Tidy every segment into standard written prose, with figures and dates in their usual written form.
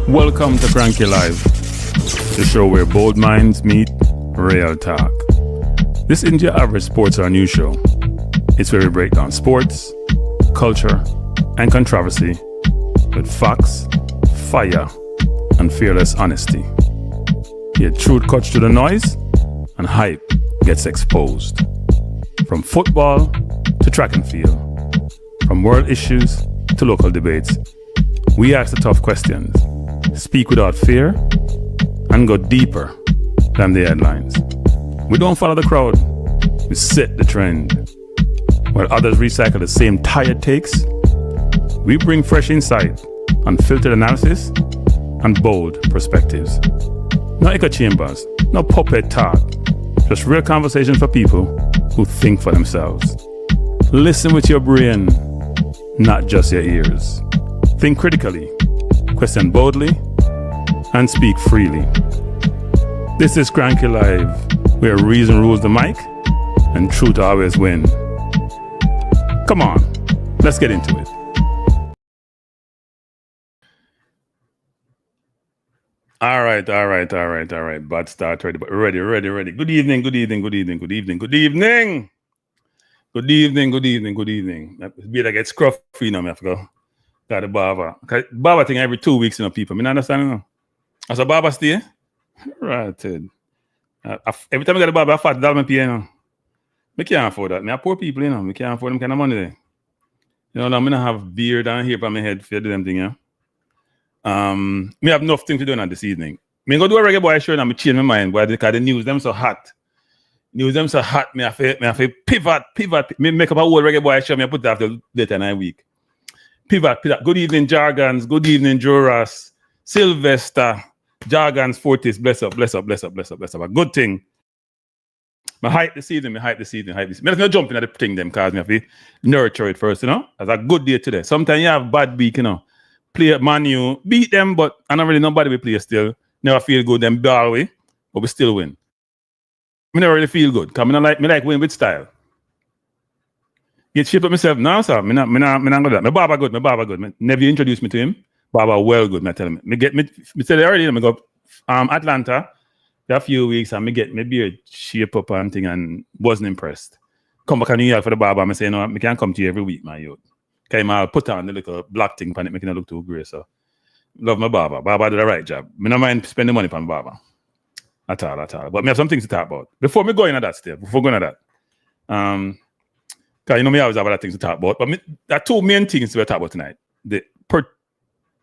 Welcome to Cranky Live, the show where bold minds meet real talk. This isn't your average sports or news show. It's where we break down sports, culture, and controversy with facts, fire, and fearless honesty. Here, truth cuts through the noise, and hype gets exposed. From football to track and field, from world issues to local debates, we ask the tough questions, speak without fear, and go deeper than the headlines. We don't follow the crowd, we set the trend. While others recycle the same tired takes, we bring fresh insight, unfiltered analysis, and bold perspectives. No echo chambers, no puppet talk, just real conversation for people who think for themselves. Listen with your brain, not just your ears. Think critically, question boldly, and speak freely. This is Cranky Live, where reason rules the mic and truth always win. Come on, let's get into it. All right. Bad start ready, but ready. Good evening. Be like it's scruffy, you know, me have to go. Got the barber. Barber thing every 2 weeks, you know, people. I understand, you know. As a barber stay, right. Every time I get a barber, I fat that pay, you know. I can't afford that. I poor people, you know. I can't afford them kind of money there. You know, I'm gonna have beard down here on my head for do them thing, yeah. Me have nothing to do on this evening. Me go do a reggae boy show and I'm change my mind, boy, because the news them so hot. Me have to pivot. Me make up a whole reggae boy show, me put that after later in a week. Pivot. Good evening, Jargons. Good evening, Joras. Sylvester. Jargons, Fortis. Bless up. A good thing. Me hype the season. Me let's not jump into the thing them because me have to nurture it first, you know. That's a good day today. Sometimes you have bad week, you know. Play Man U, beat them, but I don't really nobody we play still. Never feel good, them ball away, but we still win. Me never really feel good. Cause me like win with style. Get shape up myself now, sir. Me not go that. My Baba good. Me never introduced me to him. Baba well good, me tell him. Me tell you already, me go Atlanta a few weeks and me get my beard shape up and thing and wasn't impressed. Come back to New York for the Baba, me say, no, me can't come to you every week, my youth. Okay, I'll put on the little black thing on it, making it look too grey. So, love my barber. Barber did the right job. Me don't mind spending money on barber. At all. But me have some things to talk about. Before me go into that step, because you know me always have other things to talk about. But there are two main things we'll talk about tonight. The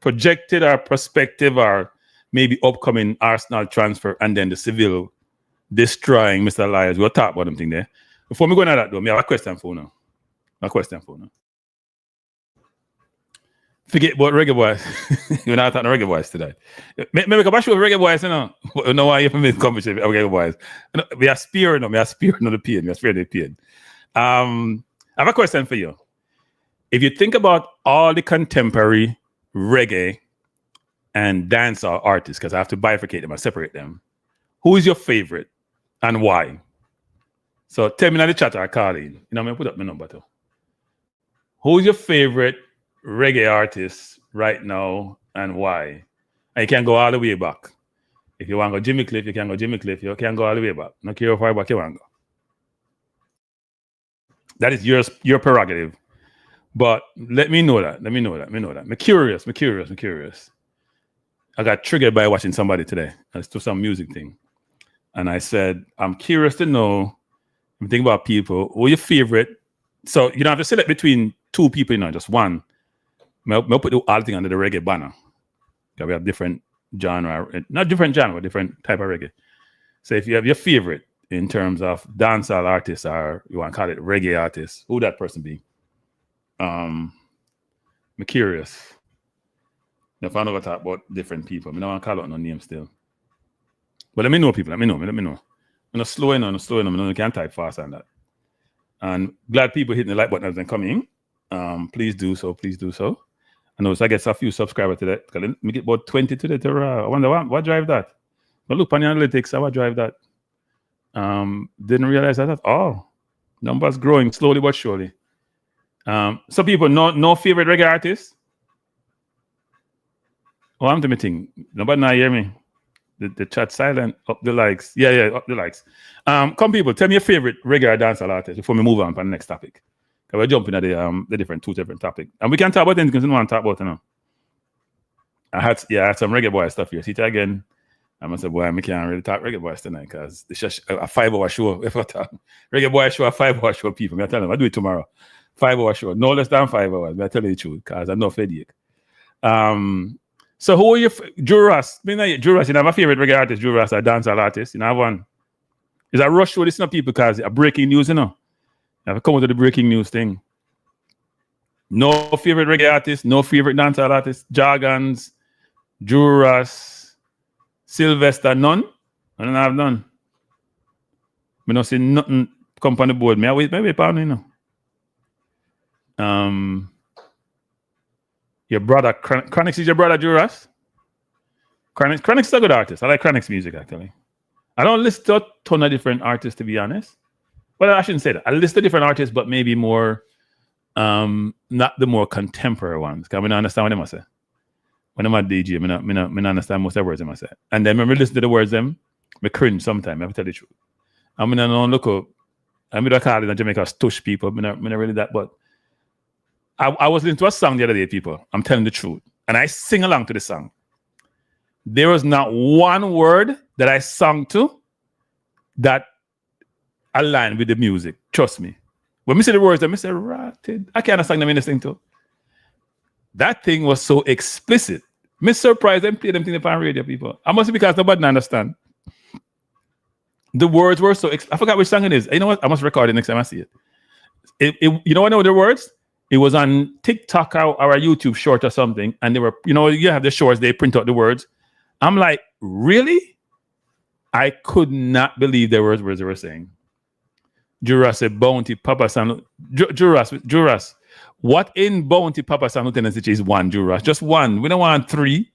projected or prospective or maybe upcoming Arsenal transfer and then the Seville destroying Mr. Lyles. We'll talk about them thing there. Before me go into that though, me have a question for you now. Forget about reggae boys. You're not talking reggae boys today. Maybe make a bash with reggae boys, you know. I know why you have made conversation with reggae boys. We are spearing the pain. I have a question for you. If you think about all the contemporary reggae and dancehall artists, because I have to bifurcate them and separate them, who is your favorite and why? So tell me in the chat or call in. You know, I'm going to put up my number too. Who is your favorite reggae artists right now and why? And you can go all the way back. If you want to go Jimmy Cliff, you can go Jimmy Cliff. You can go all the way back. No care how far back you want to go. That is your prerogative. But let me know that. I'm curious. I got triggered by watching somebody today. It's to some music thing. And I said, I'm curious to know, if you think about people, who your favorite? So you don't have to select between two people, you know, just one. I'll put the whole thing under the reggae banner. Because we have different genre, not different genre, but different type of reggae. So if you have your favorite in terms of dancehall artists or you want to call it reggae artists, who that person be? I'm curious. If I'm not going to talk about different people, I don't want to call out no name still. But let me know, people. Let me know. I'm not slowing on. I can't type fast on that. And glad people hitting the like button as they come in. Please do so. I know so I get a few subscribers today. Let me get about 20 today. I wonder what drive that. But look on the analytics, how I drive that. Didn't realize that at all. Numbers growing slowly but surely. Some people no favorite reggae artists. Oh, I'm the thing. Nobody now hear me. The chat silent. Up the likes. Yeah, up the likes. Come people, tell me your favorite reggae or dancehall artist before we move on to the next topic. Because we're jumping at the different topics. And we can talk about things because we don't want to talk about it now. I had some reggae boy stuff here. See it again. I must say, boy, I can't really talk reggae boys tonight because it's just a 5-hour show. If I talk reggae boy show, a 5-hour show, people. I tell them, I do it tomorrow. 5-hour show, no less than 5 hours. I tell you the truth because I'm not headache. So who are you? Juras. Juras, my favorite reggae artist, Juras, a dancehall artist. I have one. It's a rush show, listen to people because a breaking news, I have come to the breaking news thing. No favorite reggae artist, no favorite dancehall artist. Jargons, Juras, Sylvester, none. I don't have none. I don't see nothing come on the board. Maybe pound, Your brother, Chronix is your brother, Juras? Chronix is a good artist. I like Chronix music, actually. I don't list a ton of different artists, to be honest. Well, I shouldn't say that. I list the different artists, but maybe more, not the more contemporary ones. Because I don't understand what they must say. When I'm a DJ, I understand most of the words they must say. And then when I listen to the words, I cringe sometimes. I have to tell the truth. I'm going to look up. I'm going to call it in Jamaica stush people. I'm not really that, but I was listening to a song the other day, people. I'm telling the truth. And I sing along to the song. There was not one word that I sang to that aligned with the music. Trust me. When I say the words, I say, ratted. I can't understand them in this thing too. That thing was so explicit. I'm surprised them play them things on radio, people. I must be because nobody understand. The words were so I forgot which song it is. You know what? I must record it next time I see it. You know what I know the words? It was on TikTok or a YouTube short or something, and they were, you have the shorts, they print out the words. I'm like, really? I could not believe the words they were saying. Juras said, Bounty, Papa San. Juras. What in Bounty, Papa San Lieutenant is one, Juras? Just one. We don't want three.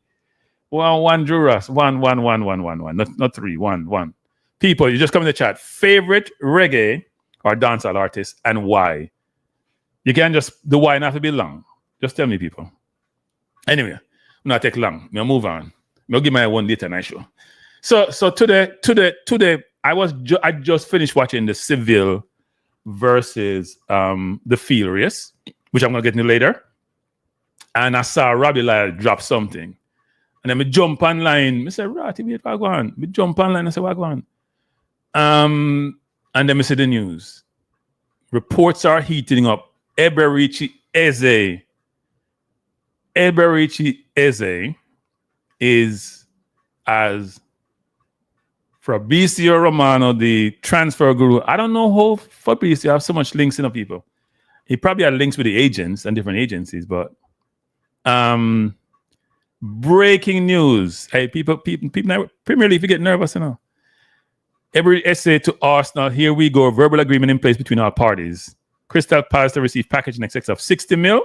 One, Juras. One. Not three. One. People, you just come in the chat. Favorite reggae or dancehall artist and why? You can't the why not have to be long. Just tell me, people. Anyway, I'm not take long. I'll move on. I'll give my one later night show. So today, I just finished watching the Seville versus the field race, which I'm gonna get into later. And I saw Robbie Lyles drop something. And then I jump online. I said, Ratty, wait, what go on? I jump online. I said, what go on? And then I see the news. Reports are heating up. Eberechi Eze is, as Fabrizio Romano, the transfer guru. I don't know how Fabrizio have so much links in people. He probably had links with the agents and different agencies, but breaking news. Hey, people, Premier League, you get nervous, Eberechi Eze to Arsenal. Here we go. Verbal agreement in place between our parties. Crystal Palace to receive package in excess of 60 mil.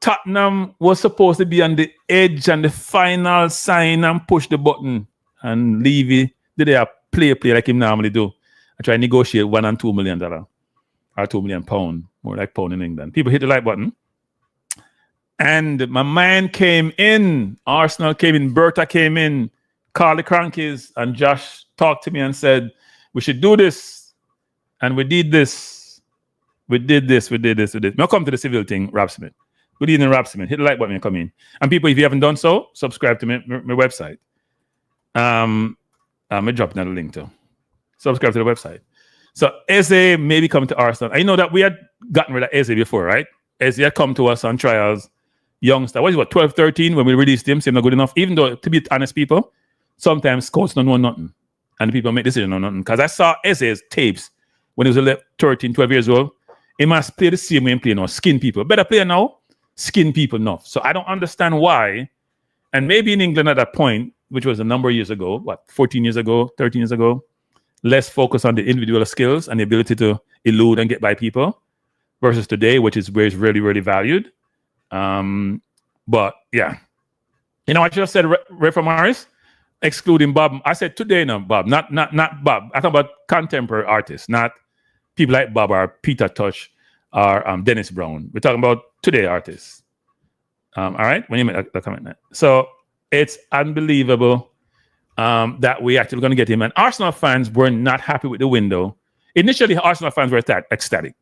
Tottenham was supposed to be on the edge and the final sign and push the button. And Levy did a play like him normally do. I try to negotiate $1 and $2 million or £2 million, more like pound in England. People hit the like button. And my man came in. Arsenal came in. Berta came in. Carly Crankies and Josh talked to me and said, we should do this. And we did this. We did this. Now come to the Seville thing, Rob Smith. Good evening, Rob Smith. Hit the like button and come in. And people, if you haven't done so, subscribe to my website. I'm dropping another link too. Subscribe to the website. So Eze maybe coming to Arsenal. I know that we had gotten rid of Eze before, right? Eze had come to us on trials, youngster. What is 12, 13 when we released him? Seemed not good enough. Even though, to be honest, people, sometimes scouts don't know nothing. And the people make decisions on nothing. Because I saw Eze's tapes when he was 13, 12 years old. He must play the same way he play now. Skin people. Better player now, skin people now. So I don't understand why. And maybe in England at that point, which was a number of years ago, 14 years ago, 13 years ago, less focus on the individual skills and the ability to elude and get by people versus today, which is where it's really, really valued. But yeah. You know what you just said, Refa Morris? Excluding Bob. I said today now, Bob, not Bob. I talk about contemporary artists, not people like Bob or Peter Tosh or Dennis Brown. We're talking about today artists. All right, when you make the comment. So it's unbelievable that we actually going to get him. And Arsenal fans were not happy with the window. Initially, Arsenal fans were ecstatic.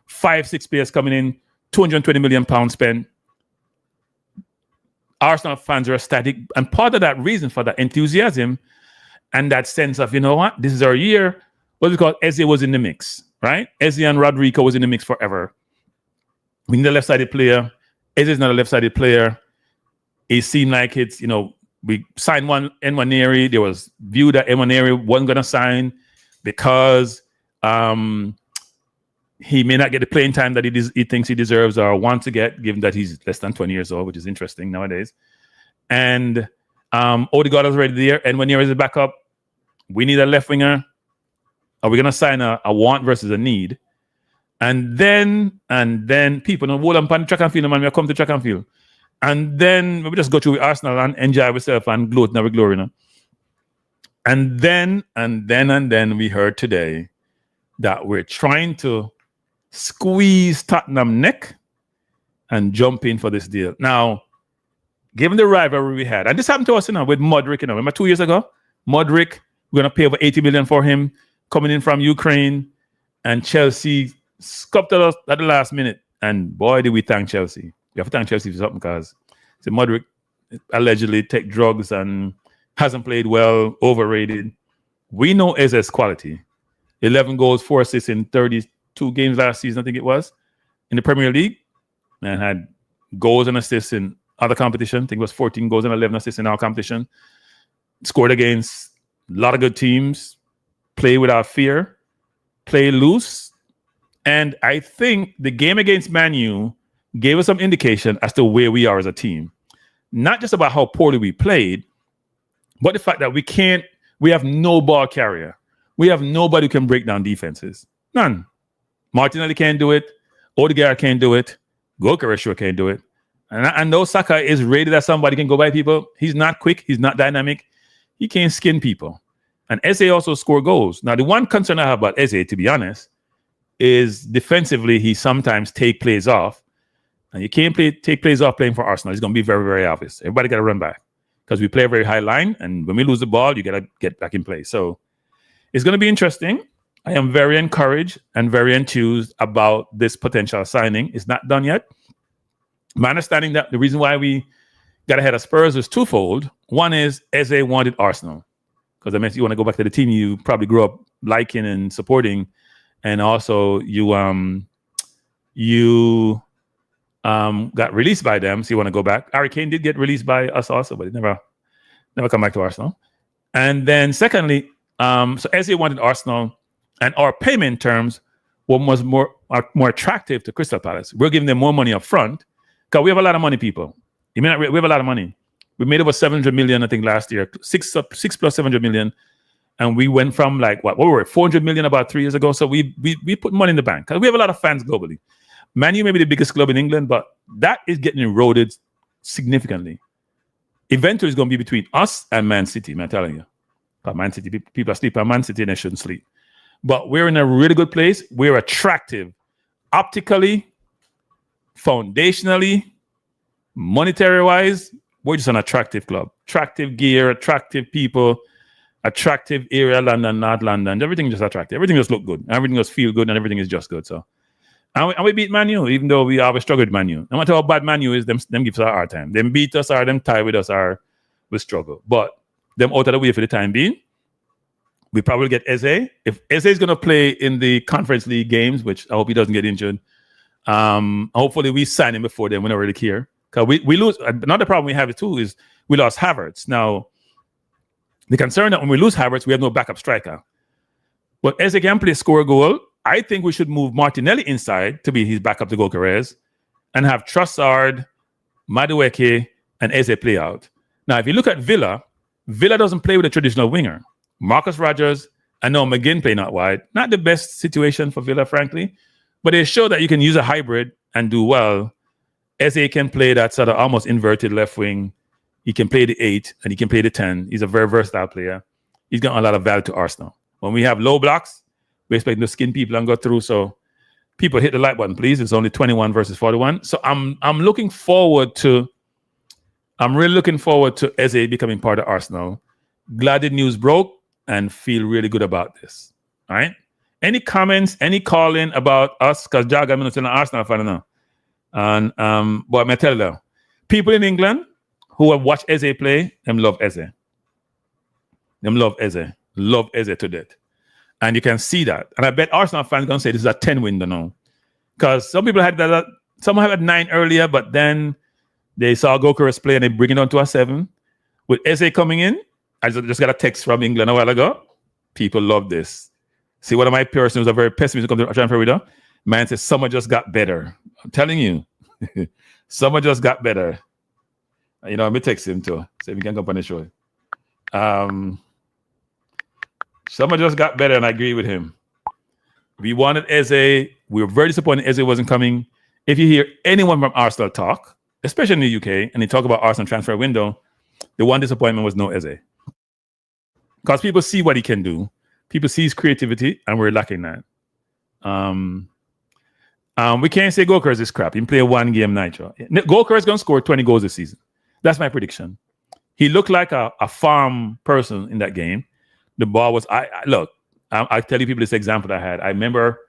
5-6 players coming in, £220 million spent. Arsenal fans are ecstatic. And part of that reason for that enthusiasm and that sense of, you know what, this is our year, was because Eze was in the mix, right? Eze and Rodrigo was in the mix forever. We need a left-sided player. Eze is not a left-sided player. It seemed like it's, you know, we signed Nwaneri. There was view that Nwaneri wasn't going to sign because he may not get the playing time that he thinks he deserves or wants to get, given that he's less than 20 years old, which is interesting nowadays. And Ødegaard is already there. And when Nwaneri is back up, we need a left winger. Are we going to sign a want versus a need? And then people know, hold on track and field, man, we come to track and field. And then we just go through with Arsenal and enjoy ourselves and gloat in our glory. You know? And then we heard today that we're trying to squeeze Tottenham neck and jump in for this deal. Now, given the rivalry we had, and this happened to us, you know, with Modric, you know, remember 2 years ago? Modric, we're going to pay over 80 million for him, coming in from Ukraine, and Chelsea scupped us at the last minute. And boy, did we thank Chelsea. You have to thank Chelsea for something because Modric allegedly take drugs and hasn't played well, overrated. We know Eze's quality. 11 goals, 4 assists in 32 games last season, I think it was, in the Premier League. And had goals and assists in other competition. I think it was 14 goals and 11 assists in our competition. Scored against a lot of good teams. Play without fear. Play loose. And I think the game against Man U gave us some indication as to where we are as a team. Not just about how poorly we played, but the fact that we have no ball carrier. We have nobody who can break down defenses. None. Martinelli can't do it. Ødegaard can't do it. Gyökeres can't do it. And though Saka is rated as somebody who can go by people, he's not quick. He's not dynamic. He can't skin people. And Eze also scored goals. Now, the one concern I have about Eze, to be honest, is defensively, he sometimes take plays off. And you can't take plays off playing for Arsenal. It's going to be very, very obvious. Everybody got to run back because we play a very high line. And when we lose the ball, you got to get back in play. So it's going to be interesting. I am very encouraged and very enthused about this potential signing. It's not done yet. My understanding that the reason why we got ahead of Spurs was twofold. One is Eze wanted Arsenal because I meant you want to go back to the team you probably grew up liking and supporting. And also you got released by them, so you want to go back. Harry Kane did get released by us also, but he never come back to Arsenal. And then secondly, so Eze wanted Arsenal, and our payment terms was more attractive to Crystal Palace. We're giving them more money up front because we have a lot of money, people. We have a lot of money. We made over 700 million, I think, last year. 6 plus 700 million. And we went from what were we, 400 million about 3 years ago. So we put money in the bank because we have a lot of fans globally. Man U may be the biggest club in England, but that is getting eroded significantly. Eventually, it's going to be between us and Man City, I'm telling you. But Man City, people are sleeping on Man City and they shouldn't sleep. But we're in a really good place. We're attractive optically, foundationally, monetary-wise. We're just an attractive club. Attractive gear, attractive people, attractive area, London, not London. Everything just attractive. Everything just look good. Everything just feel good and everything is just good. So. And we beat Man U, even though we always struggled with Man U. No matter how bad Man U is, them give us a hard time. Them beat us or them tie with us or we struggle. But them out of the way for the time being. We probably get Eze. If Eze is going to play in the Conference League games, which I hope he doesn't get injured, hopefully we sign him before then. We don't really care. Because we lose. Another problem we have too is we lost Havertz. Now, the concern that when we lose Havertz, we have no backup striker. But Eze can play, score a goal. I think we should move Martinelli inside to be his backup to Gyökeres and have Trossard, Madueke, and Eze play out. Now, if you look at Villa doesn't play with a traditional winger. Marcus Rogers and now McGinn playing out wide. Not the best situation for Villa, frankly, but they show that you can use a hybrid and do well. Eze can play that sort of almost inverted left wing. He can play the 8 and he can play the 10. He's a very versatile player. He's got a lot of value to Arsenal. When we have low blocks, we expect to skin people and go through. So people hit the like button, please. It's only 21 versus 41. So I'm looking forward to I'm really looking forward to Eze becoming part of Arsenal. Glad the news broke and feel really good about this. All right. Any comments, any calling about us? Because Jaga, I'm not an Arsenal fan now. And but I tell you, people in England who have watched Eze play, them love Eze. Them love Eze. Love Eze to death. And you can see that. And I bet Arsenal fans are going to say this is a 10 window now. Because some people had that, some had 9 earlier, but then they saw Gyökeres play and they bring it on to a 7. With Eze coming in, I just got a text from England a while ago. People love this. See, one of my persons who's a very pessimistic come to transfer window. Man says, summer just got better. I'm telling you. Summer just got better. You know, I'm going to text him too. So we can come on the show. Summer just got better, and I agree with him. We wanted Eze. We were very disappointed Eze wasn't coming. If you hear anyone from Arsenal talk, especially in the UK, and they talk about Arsenal transfer window, the one disappointment was no Eze. Because people see what he can do. People see his creativity, and we're lacking that. We can't say Gyökeres is crap. He can play one game Nitro. Gyökeres is going to score 20 goals this season. That's my prediction. He looked like a farm person in that game. The ball was, I tell you people this example that I had. I remember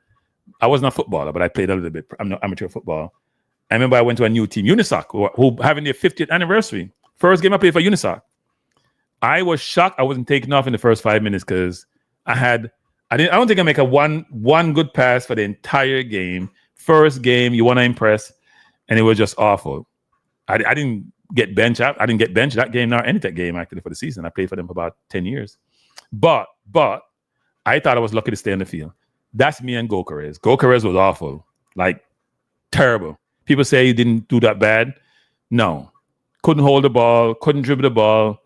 I wasn't a footballer, but I played a little bit. I'm not amateur football. I remember I went to a new team, Unisoc, who having their 50th anniversary. First game I played for Unisoc. I was shocked I wasn't taken off in the first 5 minutes because I don't think I make a one good pass for the entire game. First game, you want to impress, and it was just awful. I didn't get benched. I didn't get benched that game, nor any that game actually for the season. I played for them for about 10 years. But I thought I was lucky to stay on the field. That's me and Gyökeres. Gyökeres was awful, like terrible. People say he didn't do that bad. No, couldn't hold the ball, couldn't dribble the ball.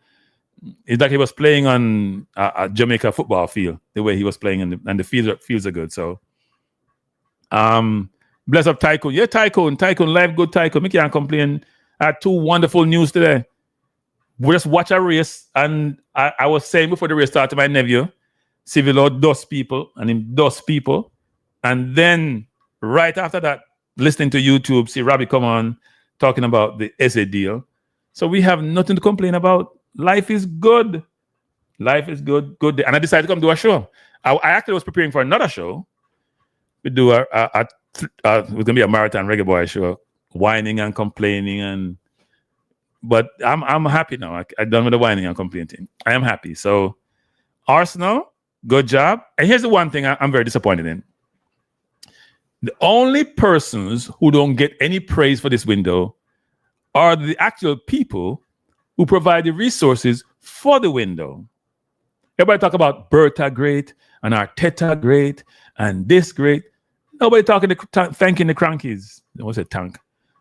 It's like he was playing on a Jamaica football field, the way he was playing, and the fields are good. So, bless up Tycoon. Yeah, Tycoon, life good Tycoon. Me can't complain. I had 2 wonderful news today. We just watch a race, and I was saying before the race started to my nephew, Seville dust people, and him dust people. And then right after that, listening to YouTube, see Robbie come on talking about the Eze deal. So we have nothing to complain about. Life is good. Life is good. Good day. And I decided to come do a show. I actually was preparing for another show. We do it was going to be a marathon reggae boy show, whining and complaining, but I'm happy now. I'm done with the whining and complaining. I am happy. So Arsenal, good job. And here's the one thing I'm very disappointed in. The only persons who don't get any praise for this window are the actual people who provide the resources for the window. Everybody talk about Berta great and Arteta great and this great. Nobody thanking the crankies. What's it, tank?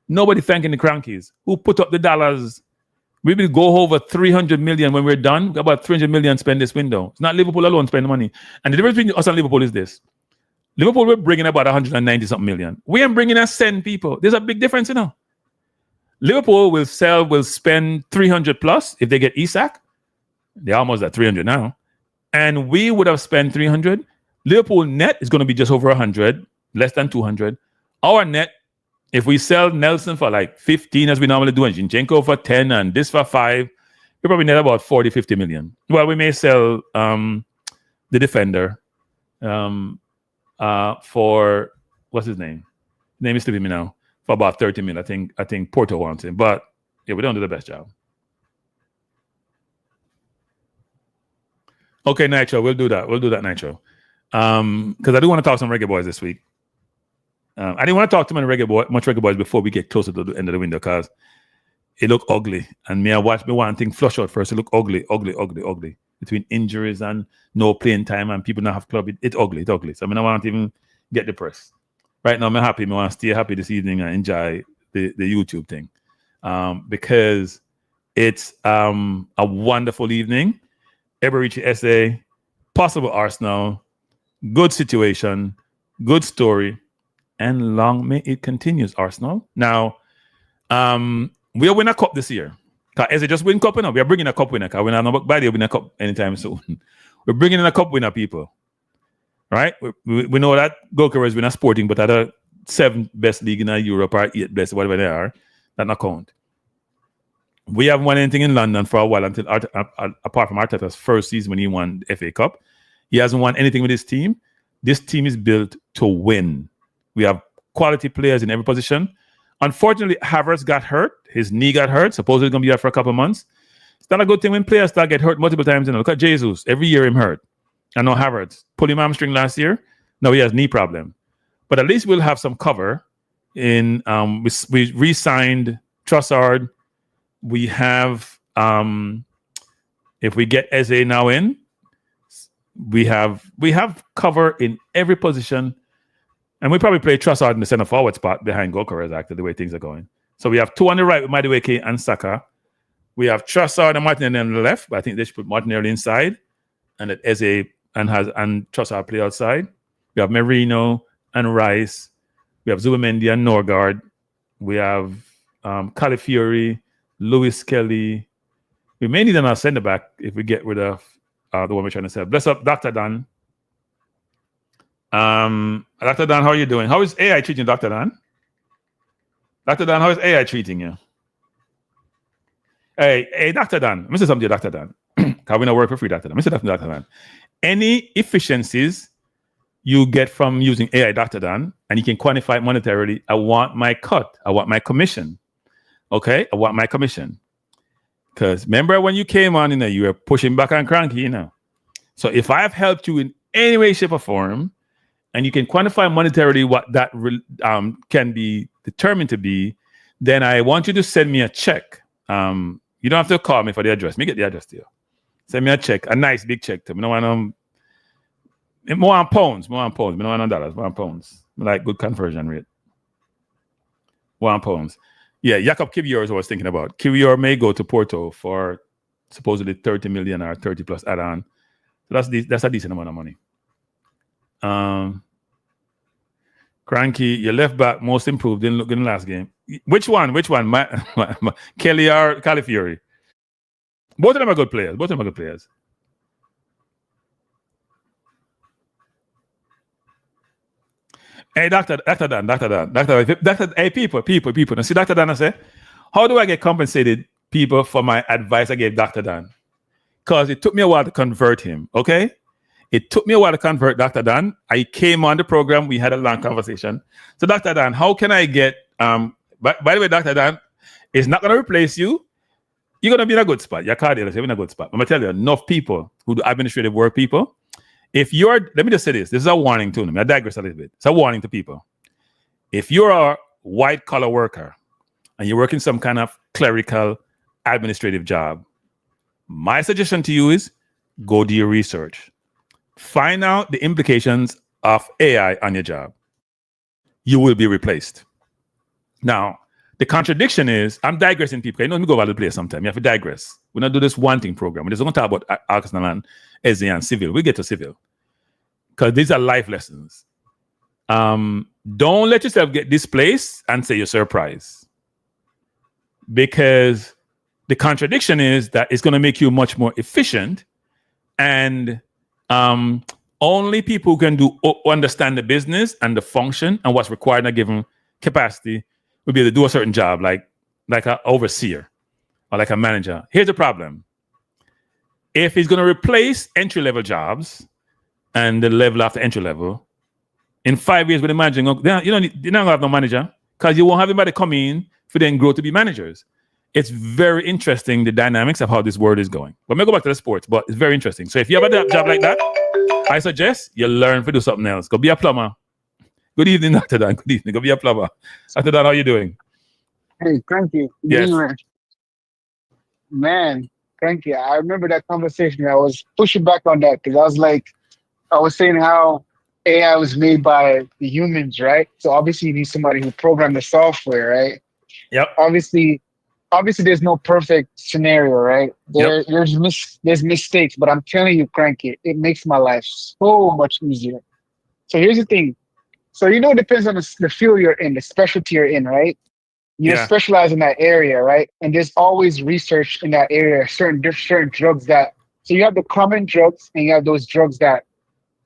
Nobody thanking the crankies who put up the dollars. We will go over 300 million when we're done. We've got about 300 million spend this window. It's not Liverpool alone spend money. And the difference between us and Liverpool is this. Liverpool, we're bringing about 190-something million. We ain't bringing us 10 people. There's a big difference, you know. Liverpool will spend 300 plus if they get Isak. They're almost at 300 now. And we would have spent 300. Liverpool net is going to be just over 100, less than 200. Our net, if we sell Nelson for like 15 as we normally do, and Zinchenko for 10 and this for 5, we probably net about 40, 50 million. Well, we may sell the defender for, what's his name? His name is slipping me now. For about 30 million. I think Porto wants him. But yeah, we don't do the best job. Okay, Nitro, we'll do that. We'll do that, Nitro. Because I do want to talk some reggae boys this week. I didn't want to talk to much reggae boys before we get closer to the end of the window because it looked ugly. And me watch me one thing flush out first. It looked ugly. Between injuries and no playing time and people not have club, it's ugly. So I mean, I want to even get depressed. Right now, I'm happy. I want to stay happy this evening and enjoy the YouTube thing because it's a wonderful evening. Eberechi Eze, possible Arsenal, good situation, good story, and long may it continues, Arsenal. Now, we'll win a cup this year. Eze just win cup, we are bringing a cup winner. We're not about to win a cup anytime soon. We're bringing in a cup winner, people. Right? We know that Gyökeres win a Sporting, but at a 7th best league in Europe or 8th best, whatever they are, that not count. We haven't won anything in London for a while until apart from Arteta's first season when he won the FA Cup. He hasn't won anything with his team. This team is built to win. We have quality players in every position. Unfortunately, Havertz got hurt. His knee got hurt. Supposedly going to be out for a couple of months. It's not a good thing when players start get hurt multiple times. Look at Jesus. Every year him hurt. I know Havertz pulled him hamstring last year. Now he has knee problem. But at least we'll have some cover. We re-signed Trossard. We have, if we get Eze now in, we have cover in every position, and we probably play Trossard in the center forward spot behind Gokares after the way things are going. So we have two on the right with Madueke and Saka. We have Trossard and Martin on the left, but I think they should put Martin early inside, and that Eze and Trossard play outside. We have Merino and Rice. We have Zubimendi and Norgard. We have Calafiori, Lewis Kelly. We may need another centre back if we get rid of the one we're trying to sell. Bless up, Dr. Dan. Dr. Dan, how are you doing? How is AI treating you, Dr. Dan? Dr. Dan, how is AI treating you? Hey, Dr. Dan. Let me say something to you, Dr. Dan. Because we don't work for free, Dr. Dan. Let me say something to Dr. Dan. Any efficiencies you get from using AI, Dr. Dan, and you can quantify it monetarily, I want my cut. I want my commission. Okay, I want my commission. Because remember when you came on, you were pushing back on Cranky, So if I've helped you in any way, shape, or form, and you can quantify monetarily what that can be determined to be, then I want you to send me a check. You don't have to call me for the address. Let me get the address to you. Send me a check, a nice big check to me. No one more on pounds. We don't want on dollars, more on pounds. I like good conversion rate. More on pounds. Yeah, Jakob Kiwior is what I was thinking about. Kiwior may go to Porto for supposedly 30 million or 30 plus add-on. So that's a decent amount of money. Cranky, your left back most improved, didn't look good in the last game. Which one? Kelly or Calafiori? Both of them are good players. Hey, Dr. Dan. Hey, people. Now, see, Dr. Dan, I say, how do I get compensated, people, for my advice I gave Dr. Dan? Because it took me a while to convert him, okay? It took me a while to convert Dr. Dan. I came on the program. We had a long conversation. So, Dr. Dan, how can I get, by the way, Dr. Dan, it's not going to replace you. You're going to be in a good spot. Your cardiologist, you're in a good spot. I'm going to tell you, enough people who do administrative work, people, if you're, let me just say this is a warning to them. I digress a little bit. It's a warning to people. If you're a white collar worker and you're working some kind of clerical administrative job, my suggestion to you is go do your research. Find out the implications of AI on your job. You will be replaced. Now, the contradiction is, I'm digressing, people. You know, let me go over the place sometime. You have to digress. We're not do this one thing program. We're just going to talk about Arsenal and Eze and Seville. We'll get to Seville. Because these are life lessons. Don't let yourself get displaced and say you're surprised. Because the contradiction is that it's going to make you much more efficient, and only people who can understand the business and the function and what's required in a given capacity will be able to do a certain job, like an overseer or like a manager. Here's the problem. If he's going to replace entry-level jobs and the level after entry-level, in 5 years with the manager, you're not going to have no manager because you won't have anybody come in for then grow to be managers. It's very interesting, the dynamics of how this world is going. But we'll go back to the sports, but it's very interesting. So if you have a job like that, I suggest you learn to do something else. Go be a plumber. Good evening, Dr. Dan. Good evening. Go be a plumber. Dr. Dan, how are you doing? Hey, thank you. Yes. Man, thank you. I remember that conversation. I was pushing back on that because I was saying how AI was made by the humans, right? So obviously you need somebody who programmed the software, right? Yep. Obviously there's no perfect scenario, right? There's mistakes, but I'm telling you, Cranky, it makes my life so much easier. So here's the thing. So, it depends on the field you're in, the specialty you're in, right? You specialize in that area, right? And there's always research in that area, certain drugs so you have the common drugs and you have those drugs that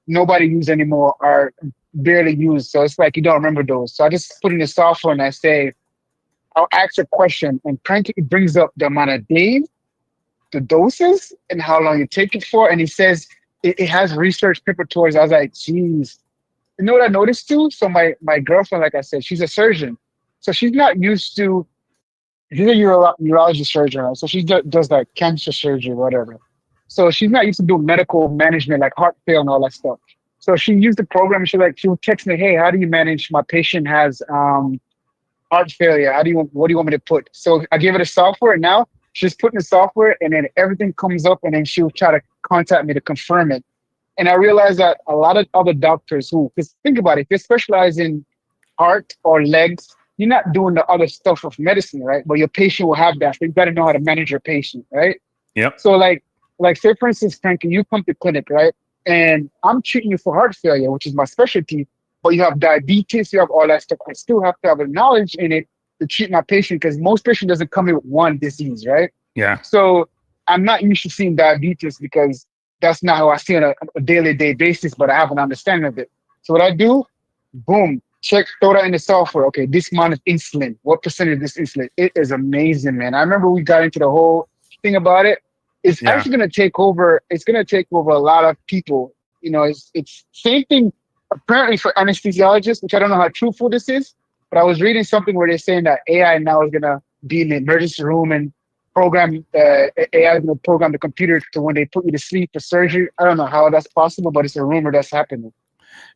nobody uses anymore or barely used. So it's like you don't remember those. So I just put in the software and I say, I'll ask a question, and Cranky brings up the amount of days, the doses, and how long you take it for. And he says it has research paper towards. I was like, geez. You know what I noticed too? So my girlfriend, like I said, she's a surgeon. So she's not used to, she's a urology surgeon, right? So she does like cancer surgery, whatever. So she's not used to doing medical management, like heart failure and all that stuff. So she used the program. She would text me, hey, how do you manage? My patient has heart failure. What do you want me to put? So I gave her the software, and now she's putting the software, and then everything comes up, and then she'll try to contact me to confirm it. And I realized that a lot of other doctors because think about it, if you specialize in heart or legs, you're not doing the other stuff of medicine, right? But your patient will have that. So you got to know how to manage your patient, right? Yep. So like say for instance, Frankie, you come to clinic, right? And I'm treating you for heart failure, which is my specialty, but you have diabetes, you have all that stuff. I still have to have a knowledge in it to treat my patient, because most patients doesn't come in with one disease, right? Yeah. So I'm not used to seeing diabetes because that's not how I see it on a daily basis, but I have an understanding of it. So what I do, boom, throw that in the software. Okay, this amount of insulin, what percentage of this insulin? It is amazing, man. I remember we got into the whole thing about it. It's actually going to take over. It's going to take over a lot of people. You know, it's same thing apparently for anesthesiologists, which I don't know how truthful this is, but I was reading something where they're saying that AI now is going to be in the emergency room and program AI is going to program the computer to when they put you to sleep for surgery. I don't know how that's possible, but it's a rumor that's happening.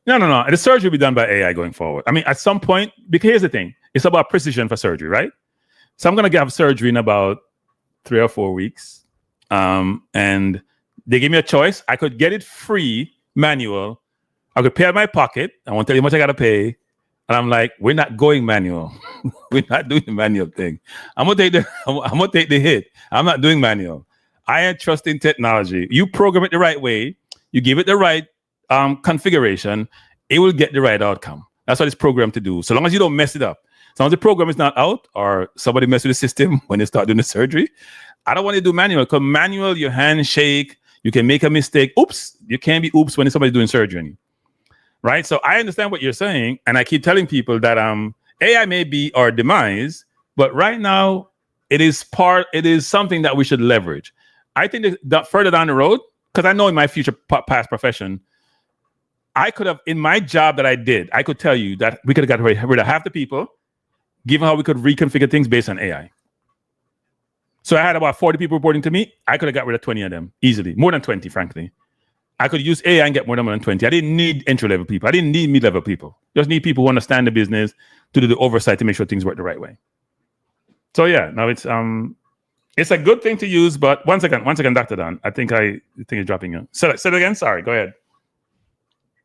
No. The surgery will be done by AI going forward. I mean, at some point, because here's the thing. It's about precision for surgery, right? So I'm going to have surgery in about 3 or 4 weeks. And they give me a choice. I could get it free, manual. I could pay out of my pocket. I won't tell you how much I got to pay. And I'm like, we're not going manual. We're not doing the manual thing. I'm gonna take the hit. I'm not doing manual. I am trusting technology. You program it the right way. You give it the right configuration. It will get the right outcome. That's what it's programmed to do. So long as you don't mess it up. As long as the program is not out or somebody messes with the system when they start doing the surgery. I don't want to do manual, because manual, your hand shake. You can make a mistake. Oops. You can't be oops when somebody's doing surgery. Right? So I understand what you're saying. And I keep telling people that AI may be our demise, but right now it is something that we should leverage. I think that further down the road, because I know in my future past profession, I could have, in my job that I did, I could tell you that we could have got rid of half the people, given how we could reconfigure things based on AI. So I had about 40 people reporting to me. I could have got rid of 20 of them easily, more than 20, frankly. I could use AI and get more than 20. I didn't need entry-level people. I didn't need mid-level people. Just need people who understand the business to do the oversight to make sure things work the right way. So yeah, now it's a good thing to use. But one second, Dr. Don. I think you're dropping you. Say it again. Sorry, go ahead.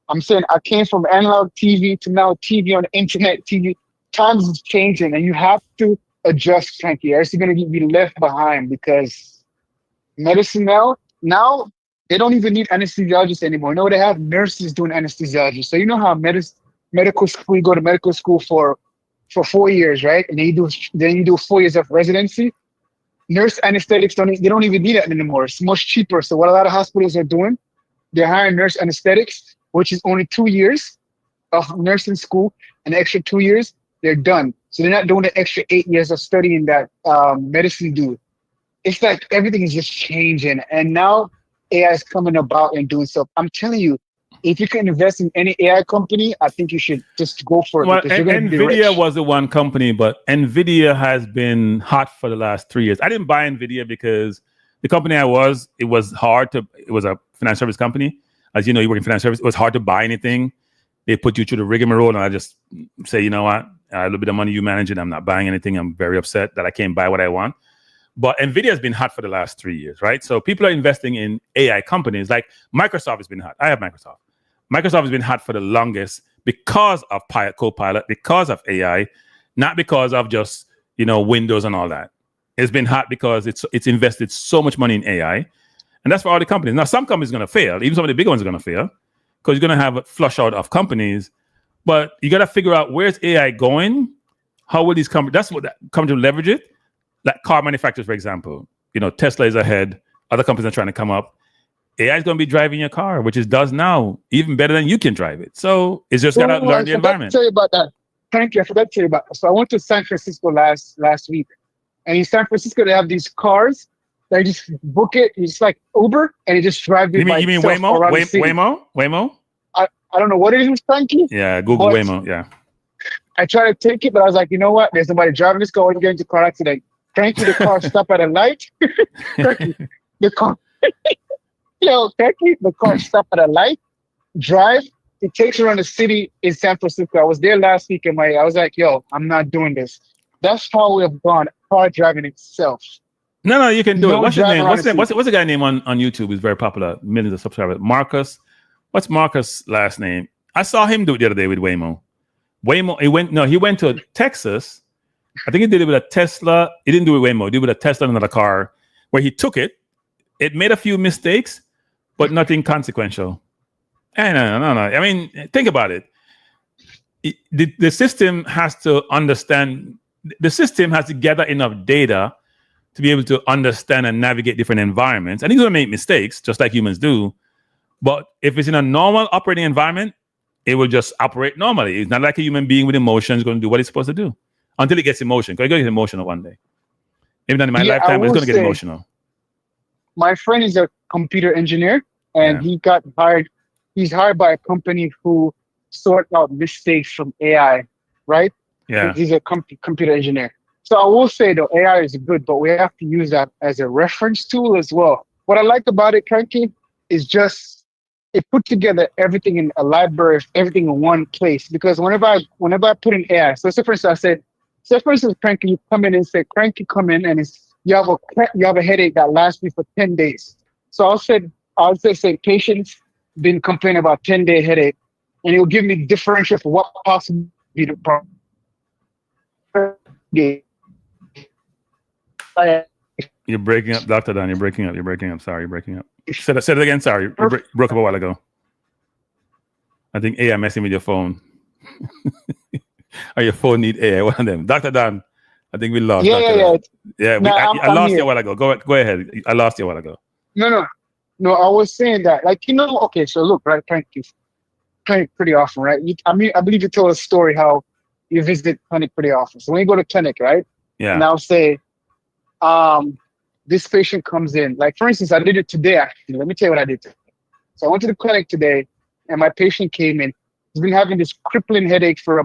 I'm saying I came from analog TV to now TV on the internet. TV times is changing, and you have to adjust, Frankie. Or else you're going to be left behind, because medicine now they don't even need anesthesiologists anymore. You know what they have? Nurses doing anesthesiology. So you know how medical school, you go to medical school for 4 years, right? And then you do 4 years of residency. Nurse anesthetics they don't even need that anymore. It's much cheaper. So what a lot of hospitals are doing, they're hiring nurse anesthetics, which is only 2 years of nursing school, and the extra 2 years, they're done. So they're not doing the extra 8 years of studying that medicine do. It's like everything is just changing. And now AI is coming about and doing stuff. I'm telling you, if you can invest in any AI company, I think you should just go for it. Well, because you're going to be NVIDIA rich. was the one company, but NVIDIA has been hot for the last 3 years. I didn't buy NVIDIA because the company it was a financial service company. As you know, you work in financial service. It was hard to buy anything. They put you through the rigmarole, and I just say, you know what? A little bit of money, you manage it. I'm not buying anything. I'm very upset that I can't buy what I want. But NVIDIA has been hot for the last 3 years, right? So people are investing in AI companies. Like Microsoft has been hot. I have Microsoft. Microsoft has been hot for the longest because of Copilot, because of AI, not because of just, Windows and all that. It's been hot because it's invested so much money in AI. And that's for all the companies. Now, some companies are going to fail. Even some of the big ones are going to fail because you're going to have a flush out of companies. But you got to figure out, where's AI going? How will these companies, that's what come to leverage it. Like car manufacturers, for example, Tesla is ahead. Other companies are trying to come up. AI is going to be driving your car, which it does now, even better than you can drive it. So it's just got to learn the environment. Tell you about that. Frankie, I forgot to tell you about. So I went to San Francisco last week, and in San Francisco they have these cars that you just book it. You just like Uber, and it just drives you. You mean Waymo? Waymo? I don't know what it is, Frankie. Yeah, Google Waymo. Yeah. I tried to take it, but I was like, you know what? There's somebody driving this car. We're getting into a car accident. Frankie, the car stopped at a light. Frankie, the car. Frankie, the car stopped at a light. Drive. It takes you around the city in San Francisco. I was there last week, and I was like, yo, I'm not doing this. That's how we have gone. Car driving itself. No, you can do it. What's his name? What's the guy name on YouTube? He's very popular, millions of subscribers. Marcus. What's Marcus' last name? I saw him do it the other day with Waymo. He went to Texas. I think he did it with a Tesla. He didn't do it with Waymo. He did it with a Tesla and another car where he took it. It made a few mistakes, but nothing consequential. No. I mean, think about it. The system has to understand. The system has to gather enough data to be able to understand and navigate different environments. And he's going to make mistakes, just like humans do. But if it's in a normal operating environment, it will just operate normally. It's not like a human being with emotions going to do what it's supposed to do until it gets emotional. Because it's going to get emotional one day. Maybe not in my lifetime, but it's going to get emotional. My friend is a computer engineer, and he got hired. He's hired by a company who sort out mistakes from AI, right? Yeah. He's a computer engineer. So I will say, though, AI is good, but we have to use that as a reference tool as well. What I like about it, Frankie, is just it put together everything in a library, everything in one place. Because whenever I put in AI, so for instance, Frankie, you come in and say, Frankie, come in, and you have a headache that lasts me for 10 days. So I'll say patients been complaining about 10-day headache, and it will give me differential for what possibly be the problem. You're breaking up, Dr. Don. You're breaking up. Sorry, you're breaking up. Say it again. Sorry, you broke up a while ago. I think AI messing with your phone. Or your phone need AI. One of them. Dr. Don, I think we lost. Yeah. I lost you a while ago. Go ahead. I lost you a while ago. No. I was saying that, okay. So look, right, Frankie, clinic pretty often, right? I believe you told a story how you visit clinic pretty often. So when you go to clinic, right? Yeah. And I'll say, this patient comes in. Like, for instance, I did it today, actually. Let me tell you what I did today. So I went to the clinic today, and my patient came in. He's been having this crippling headache for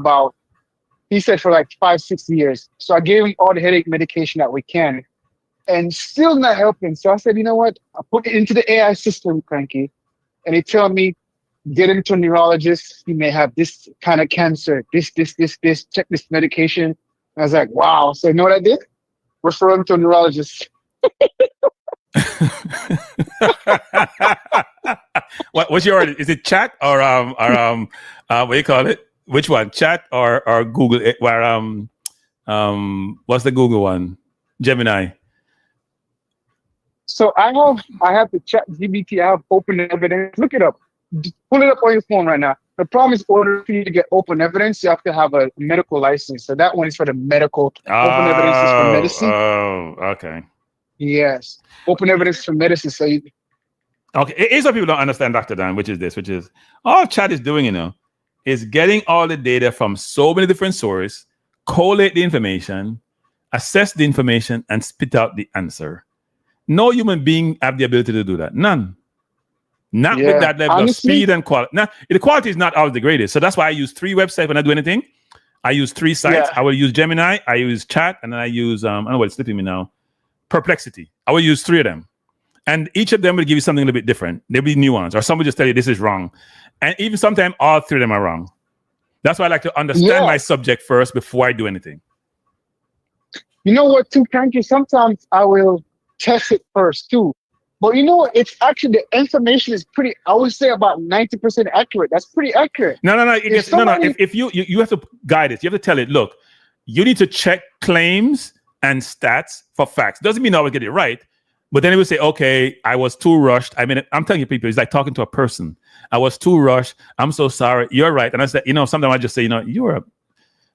he said for like 5-6 years. So I gave him all the headache medication that we can, and still not helping. So I said, you know what? I put it into the AI system, Frankie, and they tell me, get him to a neurologist. He may have this kind of cancer, this, check this medication. And I was like, wow. So you know what I did? Refer him to a neurologist. What's your order? Is it chat or what do you call it? Which one? Chat or Google? What's the Google one? Gemini. So I have the chat GPT. I have open evidence. Look it up. Pull it up on your phone right now. The problem is, in order for you to get open evidence, you have to have a medical license. So that one is for the medical. Open evidence is for medicine. Oh, okay. Yes, open evidence for medicine. So okay, here's what people don't understand, Dr. Dan, which is all chat is doing, is getting all the data from so many different sources, collate the information, assess the information, and spit out the answer. No human being have the ability to do that. None. Not with that level of speed and quality. Now, the quality is not always the greatest. So that's why I use 3 websites when I do anything. I use 3 sites. I will use Gemini, I use Chat, and then I use, I don't know what's slipping me now, Perplexity. I will use 3 of them. And each of them will give you something a little bit different. There'll be nuance, or somebody just tell you this is wrong. And even sometimes all 3 of them are wrong. That's why I like to understand my subject first before I do anything. You know what, too, Frankie? Sometimes I will test it first, too. But it's actually, the information is pretty, I would say about 90% accurate. That's pretty accurate. No. If you have to guide it, you have to tell it, look, you need to check claims and stats for facts. Doesn't mean I always get it right. But then it will say, okay, I was too rushed. I mean, I'm telling you, people, it's like talking to a person. I was too rushed. I'm so sorry. You're right. And I said, sometimes I just say, I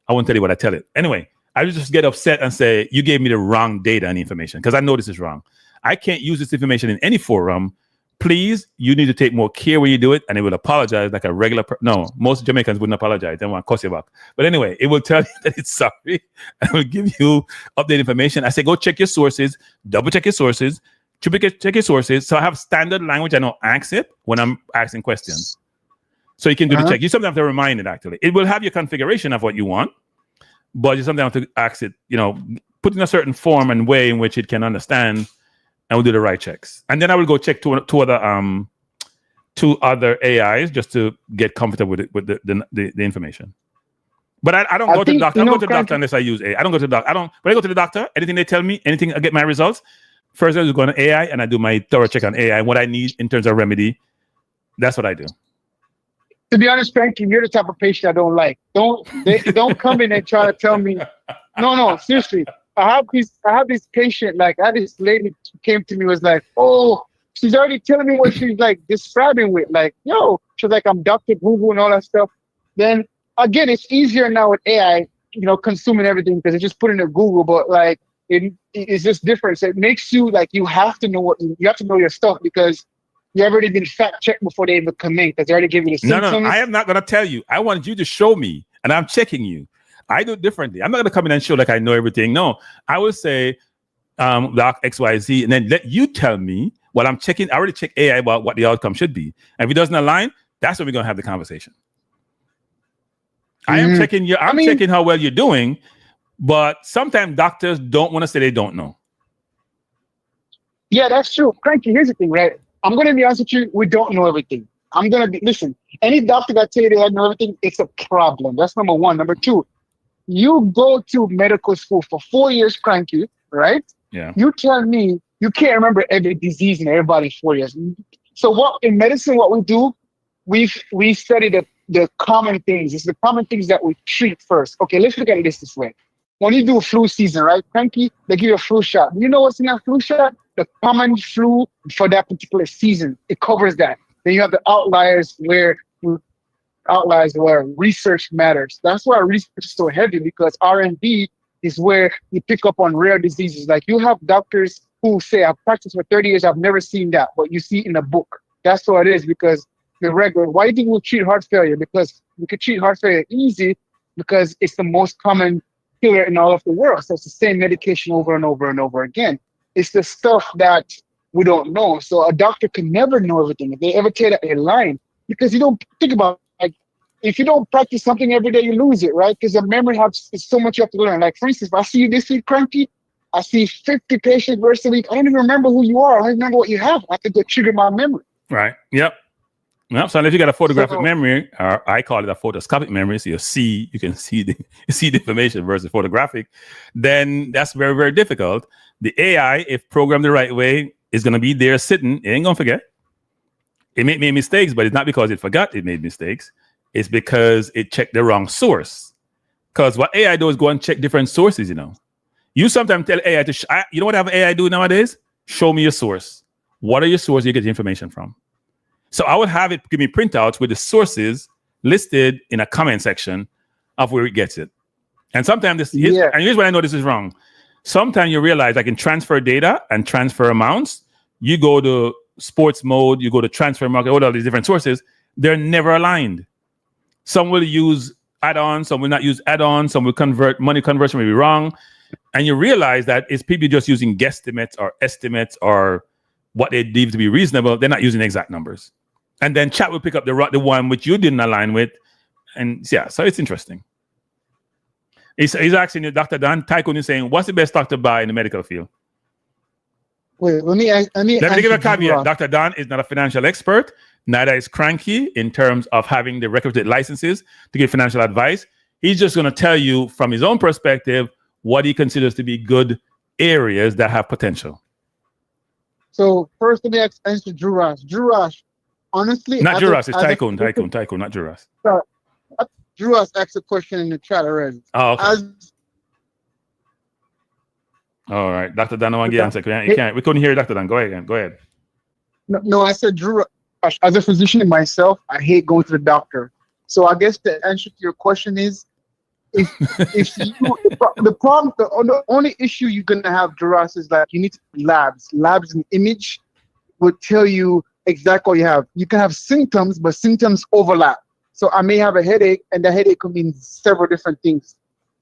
won't tell you what I tell it. Anyway, I would just get upset and say, you gave me the wrong data and information because I know this is wrong. I can't use this information in any forum please, you need to take more care when you do it, and it will apologize like a regular no, most Jamaicans wouldn't apologize. They want to cuss you back. But anyway, it will tell you that it's sorry, and it will give you updated information. I say, go check your sources, double check your sources, triple check your sources. So I have standard language. I don't ask it when I'm asking questions. So you can do the check. You sometimes have to remind it, actually. It will have your configuration of what you want, but you sometimes have to ask it, put in a certain form and way in which it can understand, and we'll do the right checks. And then I will go check two other AIs just to get comfortable with it, with the information. But I don't go to the doctor. I don't go to the doctor unless I use AI. I don't go to the doctor. When I go to the doctor, anything they tell me, anything I get my results, first I just go on AI and I do my thorough check on AI and what I need in terms of remedy. That's what I do. To be honest, Frankie, you're the type of patient I don't like. Don't come in and try to tell me. No, seriously. I have this patient, like I had this lady who came to me, was like, oh, she's already telling me what she's like describing with, like, she's like, I'm Dr. Google and all that stuff. Then again, it's easier now with AI, consuming everything because it's just put into Google, but like it's just different. So it makes you like you have to know you have to know your stuff because you already been fact checked before they even come in because they already give you the symptoms. No, I am not gonna tell you. I want you to show me, and I'm checking you. I do it differently. I'm not going to come in and show like I know everything. No, I will say, doc XYZ, and then let you tell me while I'm checking. I already checked AI about what the outcome should be. And if it doesn't align, that's when we're going to have the conversation. I am checking you. I'm checking how well you're doing, but sometimes doctors don't want to say they don't know. Yeah, that's true. Cranky, here's the thing, right? I'm going to be honest with you. We don't know everything. Listen, any doctor that tell you they know everything, it's a problem. That's number one. Number two, you go to medical school for 4 years, Cranky, right? Yeah. You tell me you can't remember every disease in everybody 4 years. So what in medicine, what we do, we study the common things. It's the common things that we treat first. Okay, let's look at it this way. When you do a flu season, right, Cranky, they give you a flu shot. You know what's in that flu shot? The common flu for that particular season. It covers that. Then you have the outliers where research matters. That's why research is so heavy because R&D is where you pick up on rare diseases. Like you have doctors who say, I've practiced for 30 years, I've never seen that, but you see it in a book. That's what it is because why do you think we'll treat heart failure? Because we could treat heart failure easy because it's the most common killer in all of the world. So it's the same medication over and over and over again. It's the stuff that we don't know. So a doctor can never know everything. If they ever tell that, they're lying because you don't think about if you don't practice something every day, you lose it, right? Because the memory has so much you have to learn. Like, for instance, if I see you this week, Cranky, I see 50 patients versus a week. I don't even remember who you are. I don't remember what you have. I have to go trigger my memory. Right. Yep. So unless you got a photographic memory, or I call it a photoscopic memory, so you can see the information versus photographic, then that's very, very difficult. The AI, if programmed the right way, is going to be there sitting. It ain't going to forget. It may make mistakes, but it's not because it forgot it made mistakes. It's because it checked the wrong source. Because what AI does is go and check different sources, You sometimes tell AI to, you know what I have AI do nowadays? Show me your source. What are your sources you get the information from? So I would have it give me printouts with the sources listed in a comment section of where it gets it. And sometimes here's when I know this is wrong. Sometimes you realize I can transfer data and transfer amounts. You go to sports mode, you go to transfer market, all these different sources. They're never aligned. Some will use add-ons, some will not use add-ons, some will money conversion may be wrong. And you realize that it's people just using guesstimates or estimates or what they deem to be reasonable. They're not using exact numbers. And then chat will pick up the one which you didn't align with. And so it's interesting. He's asking you, Dr. Dan, Tycoon is saying, what's the best doctor buy in the medical field? Wait, let me give a caveat. Dr. Dan is not a financial expert. Neither is Cranky in terms of having the requisite licenses to give financial advice. He's just going to tell you from his own perspective what he considers to be good areas that have potential. So first, let me answer Drew Ross. Drew Ross, honestly, not Drew Ross. It's Tycoon, not Drew Ross. Drew Ross asked a question in the chat already. Oh, okay. All right, Dr. Dan, I want to get answer. We couldn't hear Dr. Dan. Go ahead. No, I said Drew. As a physician myself, I hate going to the doctor. So I guess the answer to your question is, if the only issue you're gonna have, Drew Ross, is that you need labs. Labs and image would tell you exactly what you have. You can have symptoms, but symptoms overlap. So I may have a headache, and the headache could mean several different things.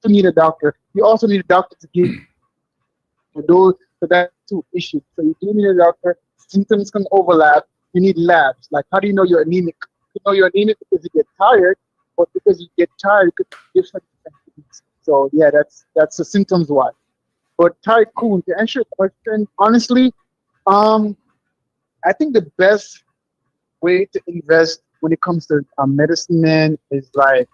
You need a doctor. You also need a doctor to give those. So that's two issues. So you do need a doctor. Symptoms can overlap. You need labs. Like, how do you know you're anemic? You know you're anemic because you get tired, but because you get tired, it could be different things. So yeah, that's the symptoms wise. But Tycoon, to answer your question, honestly, I think the best way to invest when it comes to medicine, man, is like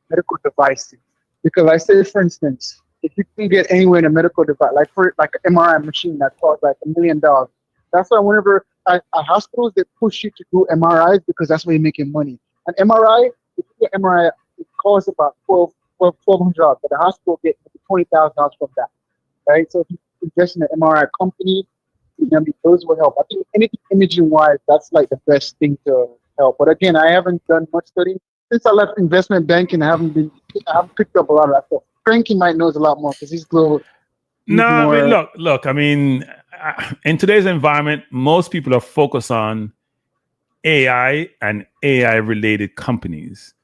medical devices. Because I say, for instance, if you can get anywhere in a medical device, like for like an MRI machine that costs like $1 million, that's why whenever at hospitals they push you to do MRIs because that's where you're making money. An MRI, if you get MRI, it costs about $1,200, but the hospital gets $20,000 from that, right? So if you invest in an MRI company, those will help. I think anything imaging wise, that's like the best thing to help. But again, I haven't done much studying since I left investment banking. I haven't picked up a lot of that stuff. Frankie might knows a lot more because he's global. No, I mean, look. I mean, in today's environment, most people are focused on AI and AI-related companies.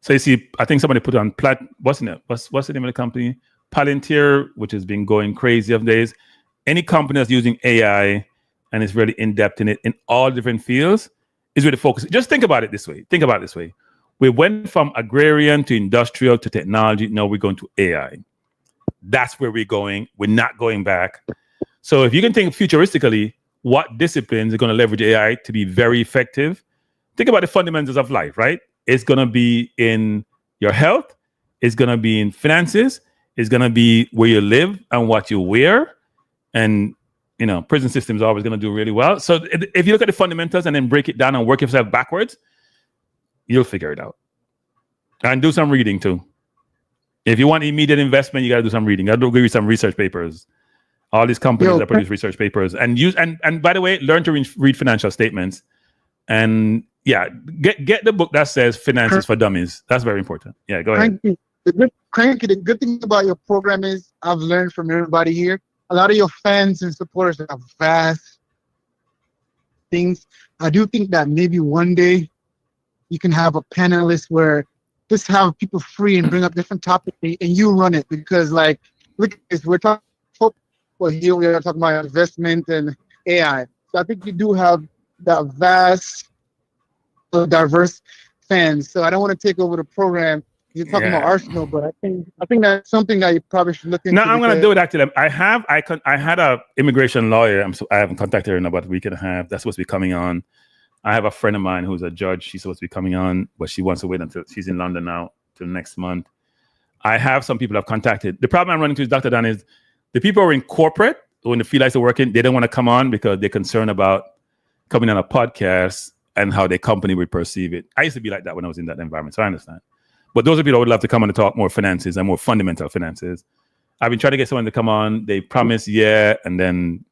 So you see, I think somebody put on what's the name of the company? Palantir, which has been going crazy of days. Any company that's using AI and is really in depth in it in all different fields is really focused. Just think about it this way. We went from agrarian to industrial to technology. Now we're going to AI. That's where we're going. We're not going back. So if you can think futuristically, what disciplines are going to leverage AI to be very effective? Think about the fundamentals of life, right? It's going to be in your health. It's going to be in finances. It's going to be where you live and what you wear. And, prison system is always going to do really well. So if you look at the fundamentals and then break it down and work yourself backwards, you'll figure it out. And do some reading too. If you want immediate investment, you got to do some reading. You got to read some research papers. All these companies that produce research papers and by the way, learn to read financial statements. And yeah, get the book that says Finances for Dummies. That's very important. Yeah, go ahead. The good thing about your program is I've learned from everybody here. A lot of your fans and supporters have vast things. I do think that maybe one day you can have a panelist where just have people free and bring up different topics and you run it because like look, we're talking football here, we are talking about investment and AI. So I think you do have that vast, diverse fans. So I don't want to take over the program. You're talking about Arsenal, but I think that's something that you probably should look into. No, I'm going to do it actually. I had a immigration lawyer. I haven't contacted her in about a week and a half. That's supposed to be coming on. I have a friend of mine who's a judge. She's supposed to be coming on, but she wants to wait until she's in London now till next month. I have some people I've contacted. The problem I'm running into, Dr. Dan, is the people who are in corporate, when the field lights are working, they don't want to come on because they're concerned about coming on a podcast and how their company would perceive it. I used to be like that when I was in that environment, so I understand. But those are people I would love to come on and talk more finances and more fundamental finances. I've been trying to get someone to come on. They promise, and then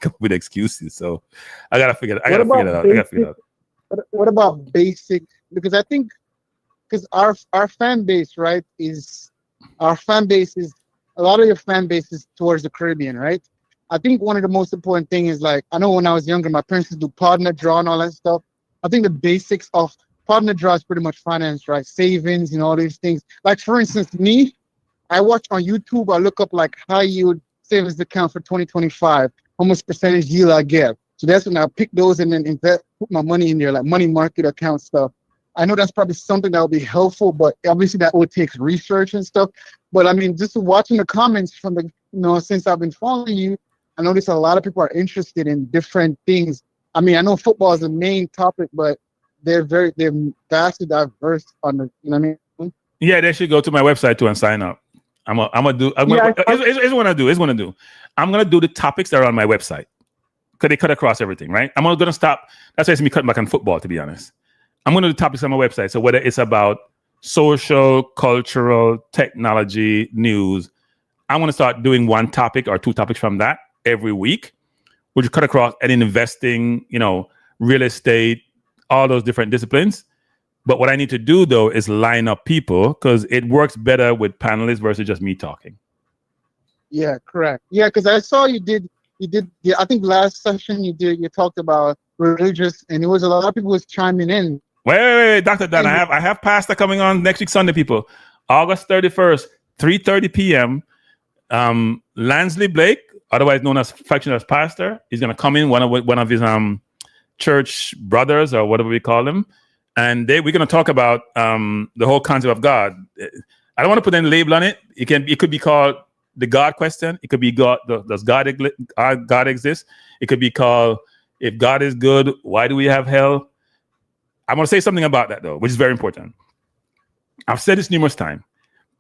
come up with excuses. So I gotta figure it out. What about basic? Because I think our fan base, right, is a lot of your fan base is towards the Caribbean, right? I think one of the most important thing is like I know when I was younger, my parents would do partner draw and all that stuff. I think the basics of partner draw is pretty much finance, right? Savings and all these things. Like for instance, me, I watch on YouTube. I look up like high yield savings account for 2025. How much percentage yield I get? So that's when I pick those and then invest, put my money in there, like money market account stuff. I know that's probably something that will be helpful, but obviously that would take research and stuff. But I mean, just watching the comments from since I've been following you, I notice a lot of people are interested in different things. I mean, I know football is the main topic, but they're vastly diverse on the, you know what I mean? Yeah, they should go to my website too and sign up. Here's what I do. I'm gonna do the topics that are on my website because they cut across everything, right? I'm gonna stop. That's why it's me cutting back on football, to be honest. I'm gonna do topics on my website. So whether it's about social, cultural, technology, news, I'm gonna start doing one topic or two topics from that every week, which cut across and in investing, real estate, all those different disciplines. But what I need to do though is line up people because it works better with panelists versus just me talking. Yeah, correct. Yeah, because I saw you did. I think last session you talked about religious, and it was a lot of people was chiming in. Wait, Dr. Dan, I have Pastor coming on next week Sunday, people. August 31st, 3:30 p.m. Lansley Blake, otherwise known as Fractional Pastor, is going to come in, one of his church brothers or whatever we call them, and we're going to talk about the whole concept of God. I don't want to put any label on it. It could be called the God question. It could be God. Does God exist? It could be called, if God is good, why do we have hell? I'm going to say something about that though, which is very important. I've said this numerous times.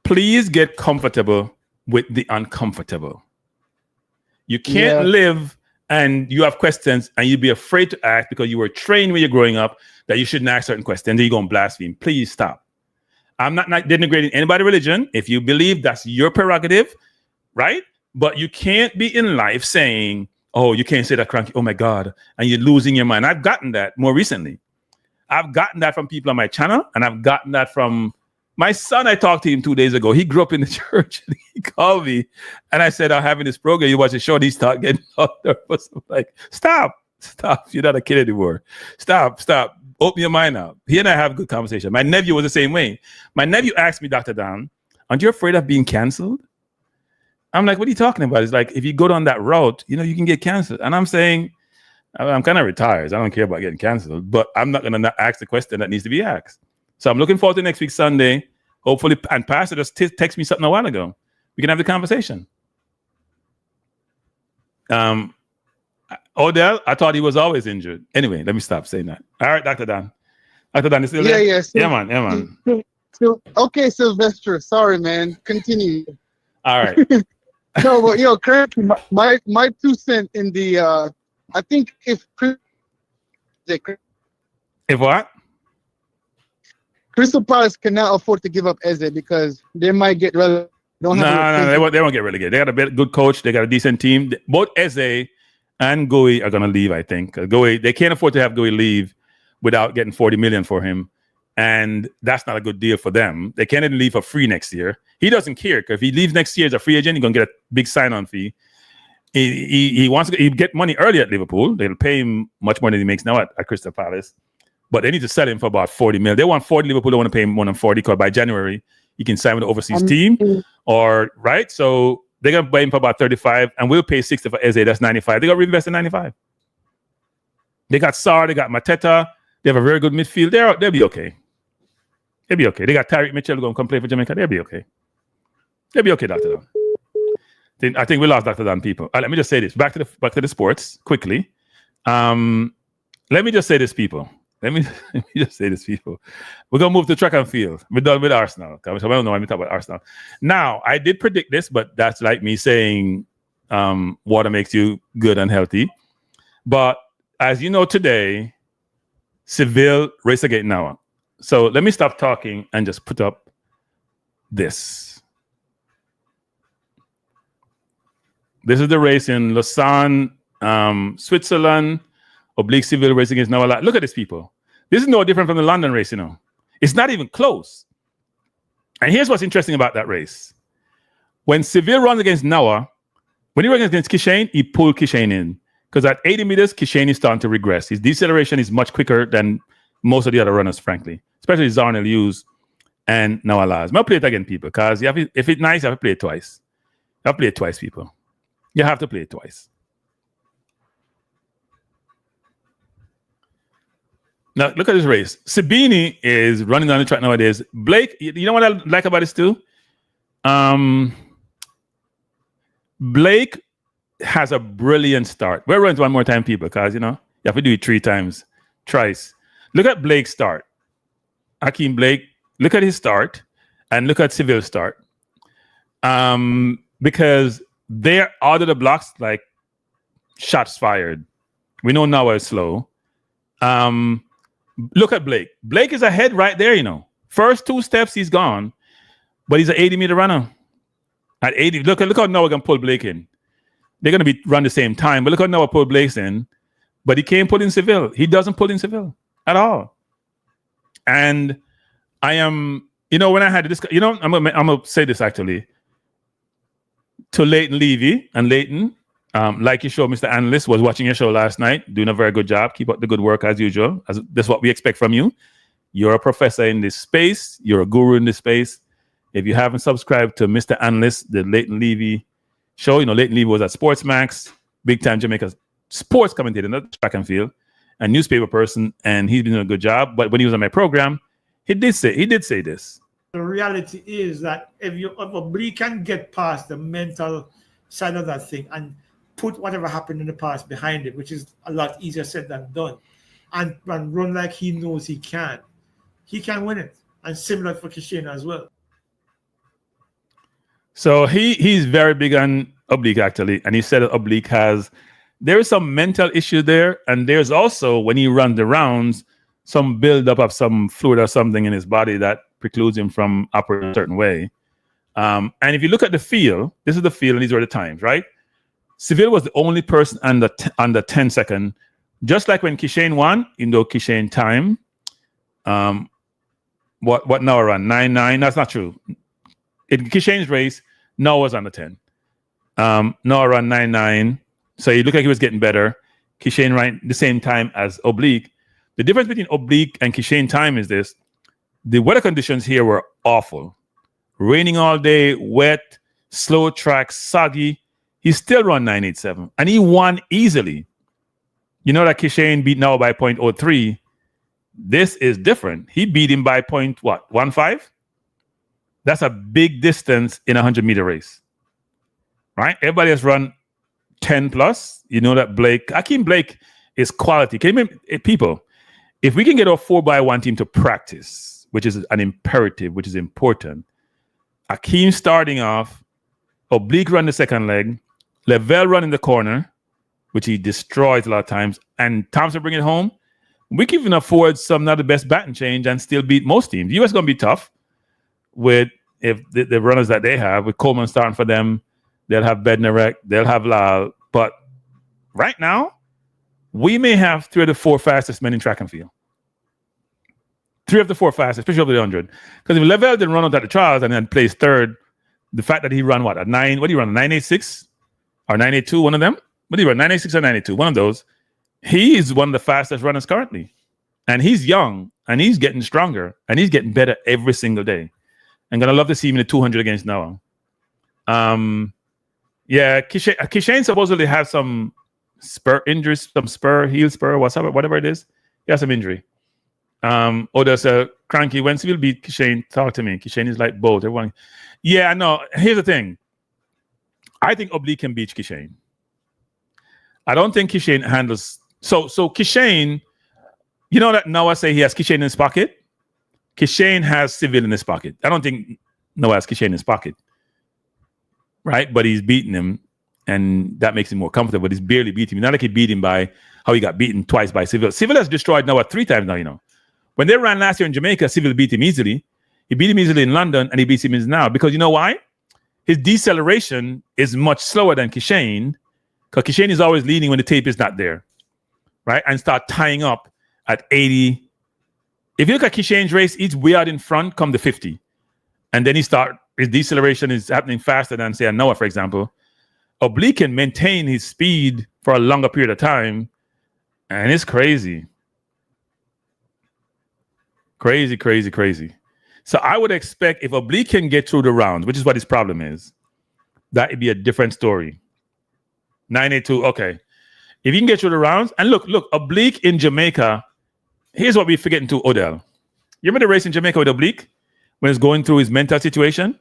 Please get comfortable with the uncomfortable. You can't live and you have questions and you'd be afraid to ask because you were trained when you're growing up that you shouldn't ask certain questions. Then you go and blaspheme. Please stop. I'm not denigrating anybody's religion. If you believe, that's your prerogative, right? But you can't be in life saying, oh, you can't say that, cranky, oh my God, and you're losing your mind. I've gotten that more recently. I've gotten that from people on my channel, and I've gotten that from my son. I talked to him 2 days ago. He grew up in the church, and he called me, and I said, I'm having this program. You watch the show, and he started getting out nervous. I'm like, stop. You're not a kid anymore. Stop. Open your mind up. He and I have a good conversation. My nephew was the same way. My nephew asked me, Dr. Dan, aren't you afraid of being canceled? I'm like, what are you talking about? It's like, if you go down that route, you can get canceled. And I'm saying, I'm kind of retired. I don't care about getting canceled, but I'm not going to ask the question that needs to be asked. So I'm looking forward to next week, Sunday. Hopefully, and Pastor just text me something a while ago. We can have the conversation. Odell, I thought he was always injured. Anyway, let me stop saying that. All right, Dr. Dan. Dr. Dan, is still there? Yeah, man. Okay, Sylvester. Sorry, man. Continue. All right. No, but Kirk, my 2 cents in the I think if what? Crystal Palace cannot afford to give up Eze because they might get relegated. No, they won't get relegated. They got a good coach. They got a decent team. Both Eze and Goey are going to leave, I think. They can't afford to have Goey leave without getting 40 million for him. And that's not a good deal for them. They can't even leave for free next year. He doesn't care, because if he leaves next year as a free agent, he's going to get a big sign-on fee. He wants to get money early at Liverpool. They'll pay him much more than he makes now at Crystal Palace. But they need to sell him for about 40 million. They want 40. Liverpool don't want to pay him more than 40, because by January, he can sign with the overseas team. Right? So they're going to buy him for about 35, and we'll pay 60 for Eze. That's 95. They got to reinvest in 95. They got Sarr. They got Mateta. They have a very good midfield. They'll be okay. They'll be okay. They got Tyreek Mitchell going to come play for Jamaica. They'll be okay. They'll be okay, Dr. Dan. I think we lost Dr. Dan, people. Let me just say this. Back to the sports quickly. Let me just say this, people. We're gonna move to track and field. We're done with Arsenal. I don't know why we talk about Arsenal. Now, I did predict this, but that's like me saying water makes you good and healthy. But as you know, today, Seville race again now. So let me stop talking and just put up this. This is the race in Lausanne, Switzerland. Oblique Seville race against Noah. Look at these people. This is no different from the London race, It's not even close. And here's what's interesting about that race. When Seville runs against Noah, when he runs against Kishane, he pulled Kishane in. Because at 80 meters, Kishane is starting to regress. His deceleration is much quicker than most of the other runners, frankly. Especially Zarnel Hughes and Noah Lyles. I'll play it again, people, because if it's nice, you have to play it twice. You have to play it twice, people. You have to play it twice. Now, look at this race. Sabini is running down the track nowadays. Blake, you know what I like about this too? Blake has a brilliant start. We're running one more time, people, because, you have to do it 3 times. Thrice. Look at Blake's start. Hakeem Blake, look at his start, and look at Seville's start. Because they're out of the blocks like shots fired. We know Noah is slow. Look at Blake. Blake is ahead right there, First 2 steps, he's gone. But he's an 80-meter runner. At 80, look how Noah can pull Blake in. They're going to run the same time, but look how Noah pulled Blake in. But he can't pull in Seville. He doesn't pull in Seville at all. And I am, when I had this, I'm going to say this actually. To Leighton Levy, and Leighton, Like your show, Mr. Analyst was watching your show last night, doing a very good job. Keep up the good work as usual. That's what we expect from you. You're a professor in this space. You're a guru in this space. If you haven't subscribed to Mr. Analyst, the Leighton Levy show, Leighton Levy was at Sportsmax, big time Jamaica sports commentator, not track and field, a newspaper person, and he's been doing a good job. But when he was on my program, he did say this. The reality is that if Oblique can get past the mental side of that thing and put whatever happened in the past behind it, which is a lot easier said than done, and run like he knows he can win it. And similar for Kishane as well. So he's very big on Oblique, actually, and he said that Oblique there is some mental issue there, and there's also, when he runs the rounds, some buildup of some fluid or something in his body that precludes him from operating a certain way. And if you look at the field, this is the field, and these are the times, right? Seville was the only person under 10 second, just like when Kishane won, Kishane time. What Noah ran? 9-9. That's not true. In Kishane's race, Noah was under 10. Noah ran 9-9. So he looked like he was getting better. Kishane ran the same time as Oblique. The difference between Oblique and Kishane time is this. The weather conditions here were awful. Raining all day, wet, slow track, soggy. He still ran 9.87. And he won easily. You know that Kishane beat Noah by 0.03. This is different. He beat him by 0.15? That's a big distance in a 100-meter race. Right? Everybody has run 10 plus. You know that Akeem Blake is quality. People, if we can get our 4x1 team to practice, which is an imperative, which is important, Akeem starting off, Oblique run the second leg, Lavelle run in the corner, which he destroys a lot of times, and Thompson bring it home, we can afford some not the best batting change and still beat most teams. The U.S. going to be tough with if the runners that they have, with Coleman starting for them. They'll have Bednarek, they'll have Lyles. But right now, we may have 3 of the 4 fastest men in track and field. 3 of the 4 fastest, especially over the 100. Because if Lavelle didn't run out at the trials and then plays third, the fact that he ran a 986 or 982, one of them? What did he run? 986 or 982, one of those. He is one of the fastest runners currently. And he's young, and he's getting stronger, and he's getting better every single day. I'm going to love to see him in the 200 against Noah. Yeah, Kishane supposedly has some spur injuries, heel spur, whatever it is. He has some injury. There's a cranky. When Seville beat Kishane, talk to me. Kishane is like both. Everyone. Yeah, no. Here's the thing. I think Oblique can beat Kishane. I don't think Kishane handles. So Kishane, you know that Noah say he has Kishane in his pocket? Kishane has Seville in his pocket. I don't think Noah has Kishane in his pocket. Right? But he's beating him, and that makes him more comfortable. But he's barely beating him. Not like he beat him by how he got beaten twice by Seville. Seville has destroyed Noah 3 times now, When they ran last year in Jamaica, Seville beat him easily. He beat him easily in London, and he beats him now. Because you know why? His deceleration is much slower than Kishane, because Kishane is always leading when the tape is not there. Right? And start tying up at 80. If you look at Kishane's race, he's way out in front come to 50. And then his deceleration is happening faster than, say, a Noah, for example. Oblique can maintain his speed for a longer period of time, and it's crazy. Crazy. So I would expect if Oblique can get through the rounds, which is what his problem is, that would be a different story. 982, okay. If you can get through the rounds, and look, Oblique in Jamaica, here's what we're forgetting to Odell. You remember the race in Jamaica with Oblique? When he's going through his mental situation?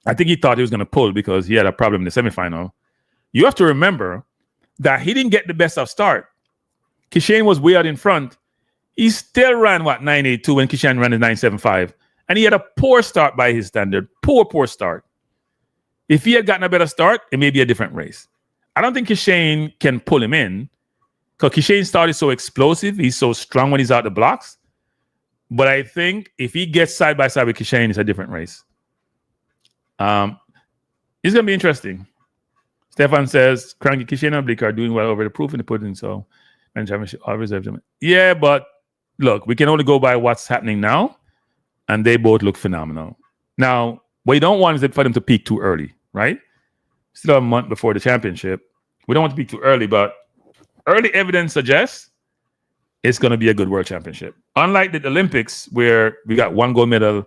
I think he thought he was going to pull because he had a problem in the semifinal. You have to remember that he didn't get the best of start. Kishane was way out in front. He still ran, 982 when Kishane ran his 975. And he had a poor start by his standard. Poor start. If he had gotten a better start, it may be a different race. I don't think Kishane can pull him in because Kishane's start is so explosive. He's so strong when he's out the blocks. But I think if he gets side by side with Kishane, it's a different race. It's going to be interesting. Stefan says, Cranky, Kishane and Oblique are doing well over the proof in the pudding. So, yeah, but look, we can only go by what's happening now. And they both look phenomenal. Now, what you don't want is for them to peak too early, right? Still a month before the championship. we don't want to be too early, but early evidence suggests it's going to be a good world championship. Unlike the Olympics, where we got 1 gold medal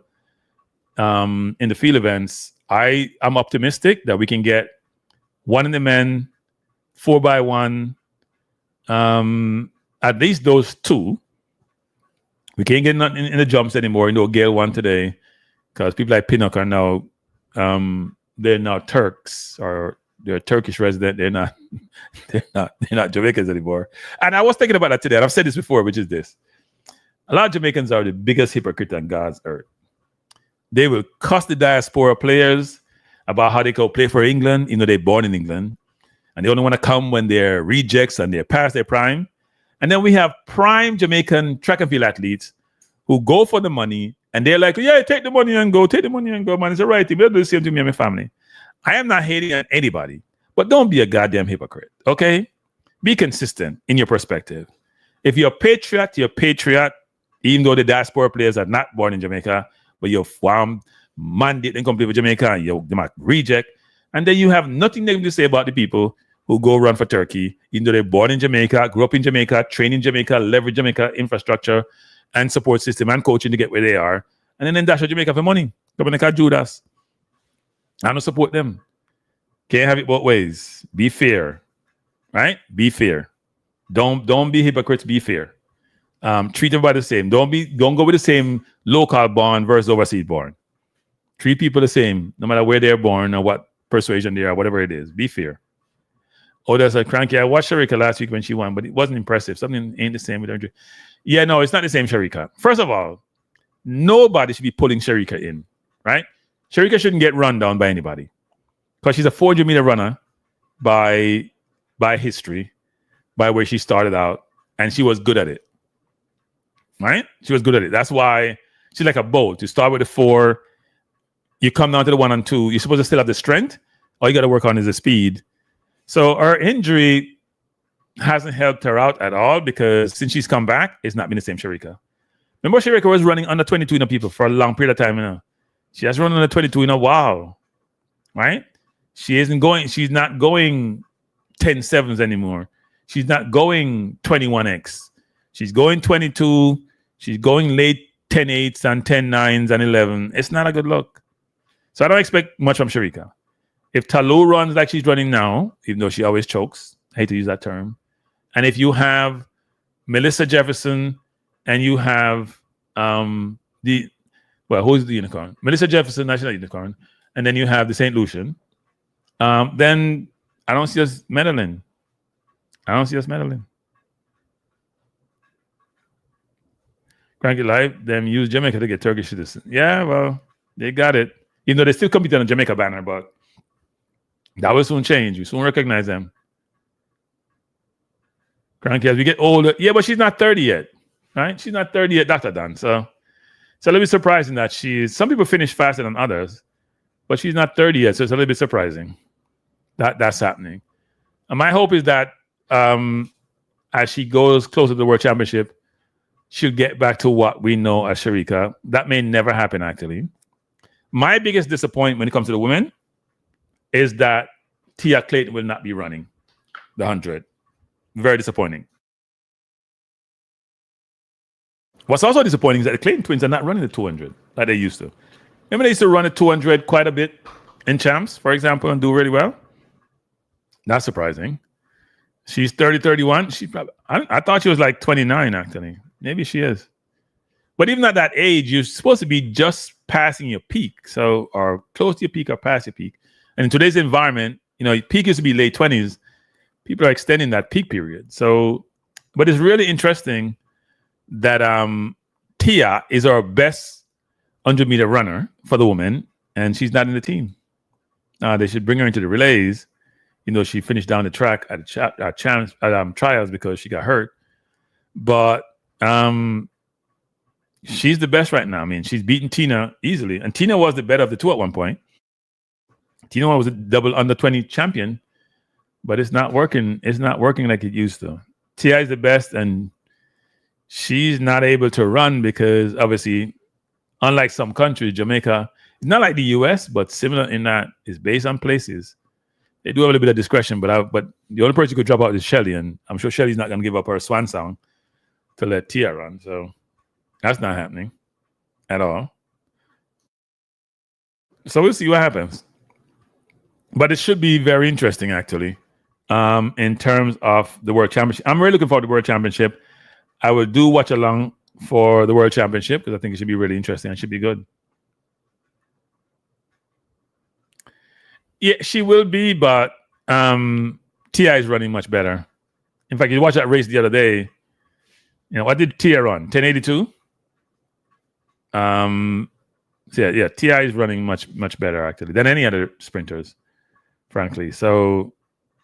in the field events, I am optimistic that we can get 1 in the men, 4x1, at least those 2. We can't get nothing in the jumps anymore. Gale won today because people like Pinnock are now they're now Turks, or they're Turkish resident. They're not Jamaicans anymore. And I was thinking about that today, and I've said this before, which is this: a lot of Jamaicans are the biggest hypocrite on God's earth. They will cuss the diaspora players about how they go play for England, they're born in England, and they only want to come when they're rejects and they're past their prime. And then we have prime Jamaican track and field athletes who go for the money, and they're like, yeah, take the money and go, man. It's all right. They'll do the same to me and my family. I am not hating on anybody, but don't be a goddamn hypocrite, okay? Be consistent in your perspective. If you're a patriot, you're a patriot, even though the diaspora players are not born in Jamaica, but you're mandate and come play for Jamaica, and you're reject. And then you have nothing negative to say about the people who go run for Turkey, even though they're born in Jamaica, grew up in Jamaica, train in Jamaica, leverage Jamaica infrastructure and support system and coaching to get where they are. And then dash out Jamaica for money. Dominica Judas. I don't support them. Can't have it both ways. Be fair. Right? Be fair. Don't be hypocrites, be fair. Treat everybody the same. Don't go with the same local born versus overseas born. Treat people the same, no matter where they're born or what persuasion they are, whatever it is. Be fair. Oh, there's a cranky. I watched Sharika last week when she won, but it wasn't impressive. Something ain't the same with her. Yeah, no, it's not the same Sharika. First of all, nobody should be pulling Sharika in, right? Sharika shouldn't get run down by anybody because she's a 400-meter runner by history, by where she started out, and she was good at it, right? She was good at it. That's why she's like a boat. You start with the 4, you come down to the 1 and 2. You're supposed to still have the strength. All you got to work on is the speed. So her injury hasn't helped her out at all because since she's come back, it's not been the same Sharika. Remember, Sharika was running under 22 people for a long period of time. She has run under 22 in a while, right? She's not going 10.7s anymore. She's not going 21x. She's going 22. She's going late 10.8s and 10.9s and 11. It's not a good look. So I don't expect much from Sharika. If Talou runs like she's running now, even though she always chokes, I hate to use that term, and if you have Melissa Jefferson and you have who's the unicorn? Melissa Jefferson, national unicorn, and then you have the St. Lucian, then I don't see us medaling. Cranky Life, them use Jamaica to get Turkish citizens. Yeah, well, they got it. Even though they still compete on a Jamaica banner, but that will soon change. We soon recognize them. Cranky, as we get older. Yeah, but she's not 30 yet, right? She's not 30 yet. That's done. So it's a little bit surprising that some people finish faster than others, but she's not 30 yet. So it's a little bit surprising that's happening. And my hope is that as she goes closer to the World Championship, she'll get back to what we know as Sharika. That may never happen, actually. My biggest disappointment when it comes to the women is that Tia Clayton will not be running the 100. Very disappointing. What's also disappointing is that the Clayton twins are not running the 200 like they used to. Remember they used to run the 200 quite a bit in champs, for example, and do really well? Not surprising. She's 30, 31. I thought she was like 29, actually. Maybe she is. But even at that age, you're supposed to be just passing your peak. So, or close to your peak or past your peak. And in today's environment, peak used to be late 20s. People are extending that peak period. So, but it's really interesting that Tia is our best 100-meter runner for the woman, and she's not in the team. They should bring her into the relays. She finished down the track at trials because she got hurt. But she's the best right now. I mean, she's beaten Tina easily. And Tina was the better of the two at one point. Tina was a double under 20 champion, but it's not working. It's not working like it used to. Tia is the best, and she's not able to run because obviously, unlike some countries, Jamaica is not like the US, but similar in that it's based on places. they do have a little bit of discretion, but the only person who could drop out is Shelley, and I'm sure Shelley's not going to give up her swan song to let Tia run. So that's not happening at all. So we'll see what happens. But it should be very interesting, actually, in terms of the World Championship. I'm really looking forward to the World Championship. I will do watch along for the World Championship because I think it should be really interesting. It should be good. Yeah, she will be, but Tia is running much better. In fact, you watched that race the other day. What did Tia run? 1082? So yeah, Tia is running much better actually than any other sprinters, frankly. So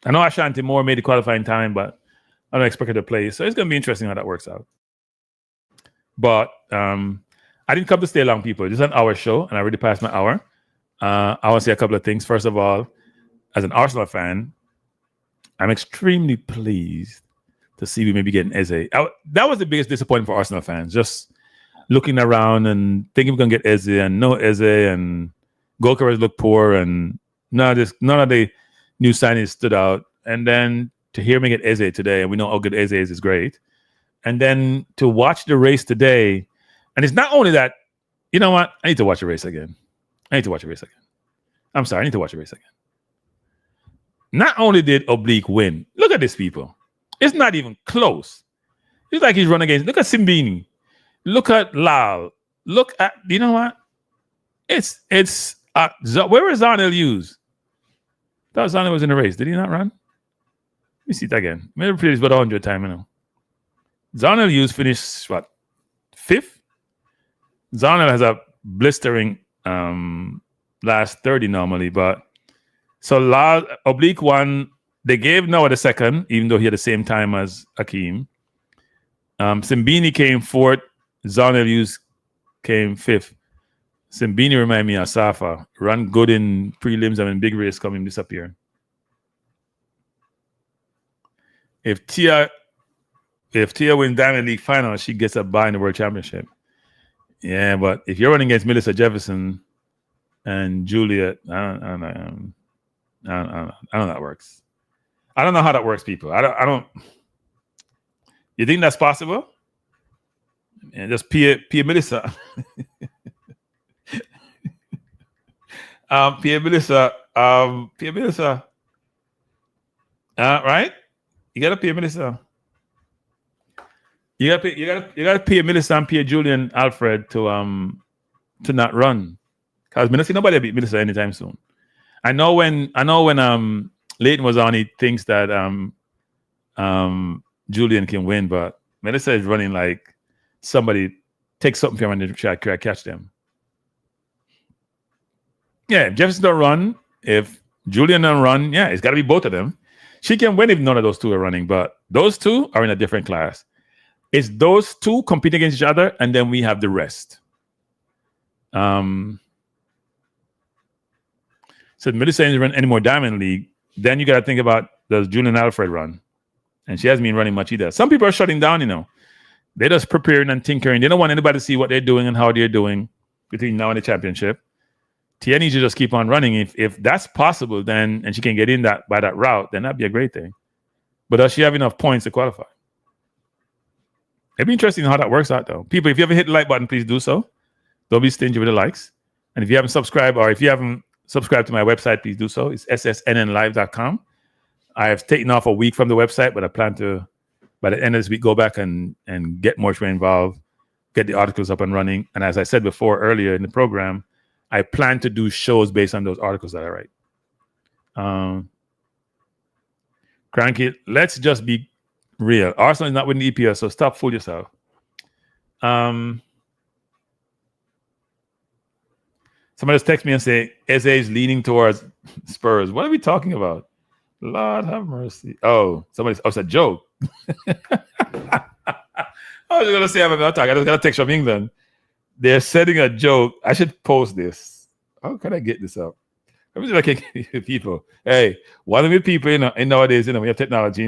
I know Ashanti Moore made the qualifying time, but I don't expect her to play. So it's going to be interesting how that works out. But I didn't come to stay long, people. This is an hour show, and I already passed my hour. I want to say a couple of things. First of all, as an Arsenal fan, I'm extremely pleased to see we maybe getting Eze. That was the biggest disappointment for Arsenal fans. Just looking around and thinking we're going to get Eze and no Eze, and goalkeepers look poor, and none of the new signings stood out. And then to hear me get Eze today, and we know how good Eze is great. And then to watch the race today, and it's not only that, you know what? I need to watch the race again. I'm sorry, I need to watch the race again. Not only did Oblique win, look at these people. It's not even close. It's like he's running against, look at Simbini. Look at Lyles. Look at, you know what? It's where was Zanel used? I thought Zanel was in the race. Did he not run? Let me see it again. Maybe play this about 100 times, Zanel used finished, what, 5th? Zanel has a blistering last 30 normally, but so Oblique won. They gave Noah the second, even though he had the same time as Akeem. Simbini came 4th. Zanel Hughes came 5th. Simbini remind me of Safa. Run good in prelims and in big race coming disappear. If Tia wins Diamond League final, she gets a bye in the World Championship. Yeah, but if you're running against Melissa Jefferson and Juliet, I don't know how that works. I don't know how that works, people. I don't. You think that's possible? And just Pia Melissa. Pia Melissa. Right? You gotta Pia Melissa. You gotta pay Melissa and pay Julian Alfred to not run. Because I don't see nobody beat Melissa anytime soon. I know when Leighton was on, he thinks that Julian can win, but Melissa is running like somebody takes something from him and try to catch them. Yeah, if Jefferson don't run, if Julian don't run, yeah, it's got to be both of them. She can win if none of those two are running, but those two are in a different class. It's those two competing against each other, and then we have the rest. So Melissa doesn't run any more Diamond League. Then you got to think about, does Julian Alfred run? And she hasn't been running much either. Some people are shutting down, They're just preparing and tinkering. They don't want anybody to see what they're doing and how they're doing between now and the championship. Tia needs to just keep on running. If that's possible, then, and she can get in by that route, then that'd be a great thing. But does she have enough points to qualify? It'd be interesting how that works out, though. People, if you haven't hit the like button, please do so. Don't be stingy with the likes. And if you haven't subscribed, or if you haven't subscribed to my website, please do so. It's ssnnlive.com. I have taken off a week from the website, but I plan to, by the end of this week, go back and get more involved, get the articles up and running. And as I said before earlier in the program, I plan to do shows based on those articles that I write. Cranky, let's just be real. Arsenal is not winning the EPL, so stop fooling yourself. Somebody just text me and say, Eze is leaning towards Spurs. What are we talking about? Lord have mercy. Oh, it's a joke. I was going to say, I'm not talking. I just got a text from England. They're setting a joke. I should post this. How can I get this up? Let me see if I can get people. Hey, one of the people, in nowadays, we have technology,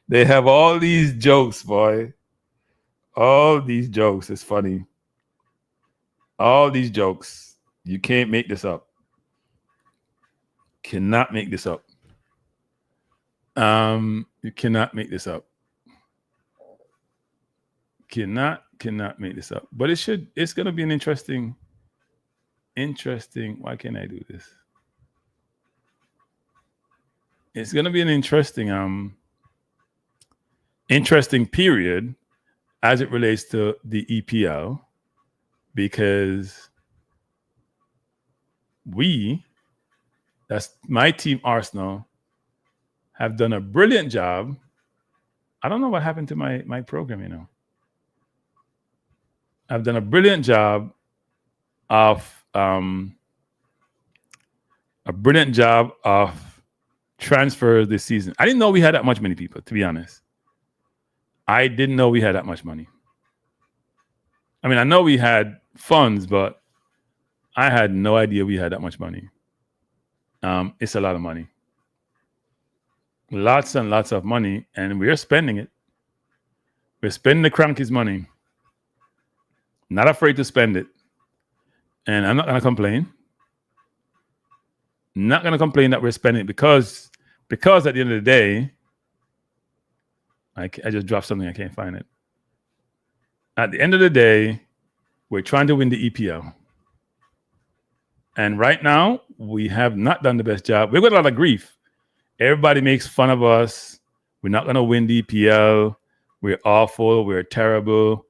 They have all these jokes, boy. All these jokes. It's funny. All these jokes. You can't make this up. Cannot make this up. You cannot make this up. Cannot make this up. But it's gonna be an interesting. Why can't I do this? It's gonna be an interesting period as it relates to the EPL, because that's my team, Arsenal, have done a brilliant job. I don't know what happened to my program, I've done a brilliant job of transfers this season. I didn't know we had that much money, people, to be honest. I didn't know we had that much money. I mean, I know we had funds, but I had no idea we had that much money. It's a lot of money. Lots and lots of money, and we're spending it. We're spending the cranky's money. Not afraid to spend it. And I'm not going to complain. Not going to complain that we're spending it because at the end of the day, I just dropped something. I can't find it. At the end of the day, we're trying to win the EPL. And right now, we have not done the best job. We've got a lot of grief. Everybody makes fun of us. We're not going to win the EPL. We're awful. We're terrible.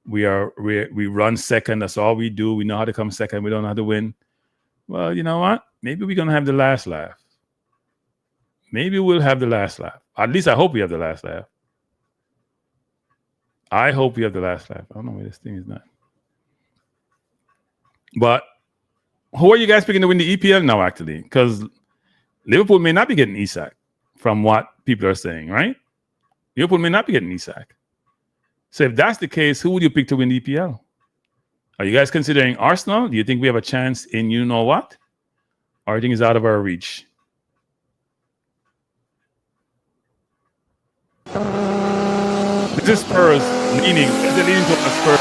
We run second. That's all we do. We know how to come second. We don't know how to win. Well, you know what? Maybe we're going to have the last laugh. Maybe we'll have the last laugh. At least I hope we have the last laugh. I hope we have the last laugh. I don't know where this thing is not. But who are you guys picking to win the EPL now, actually? Because Liverpool may not be getting Isak from what people are saying, right? Liverpool may not be getting Isak. So if that's the case, who would you pick to win the EPL? Are you guys considering Arsenal? Do you think we have a chance in you know what? Or do you think it's out of our reach? This is Spurs leaning. Is it leaning to Spurs?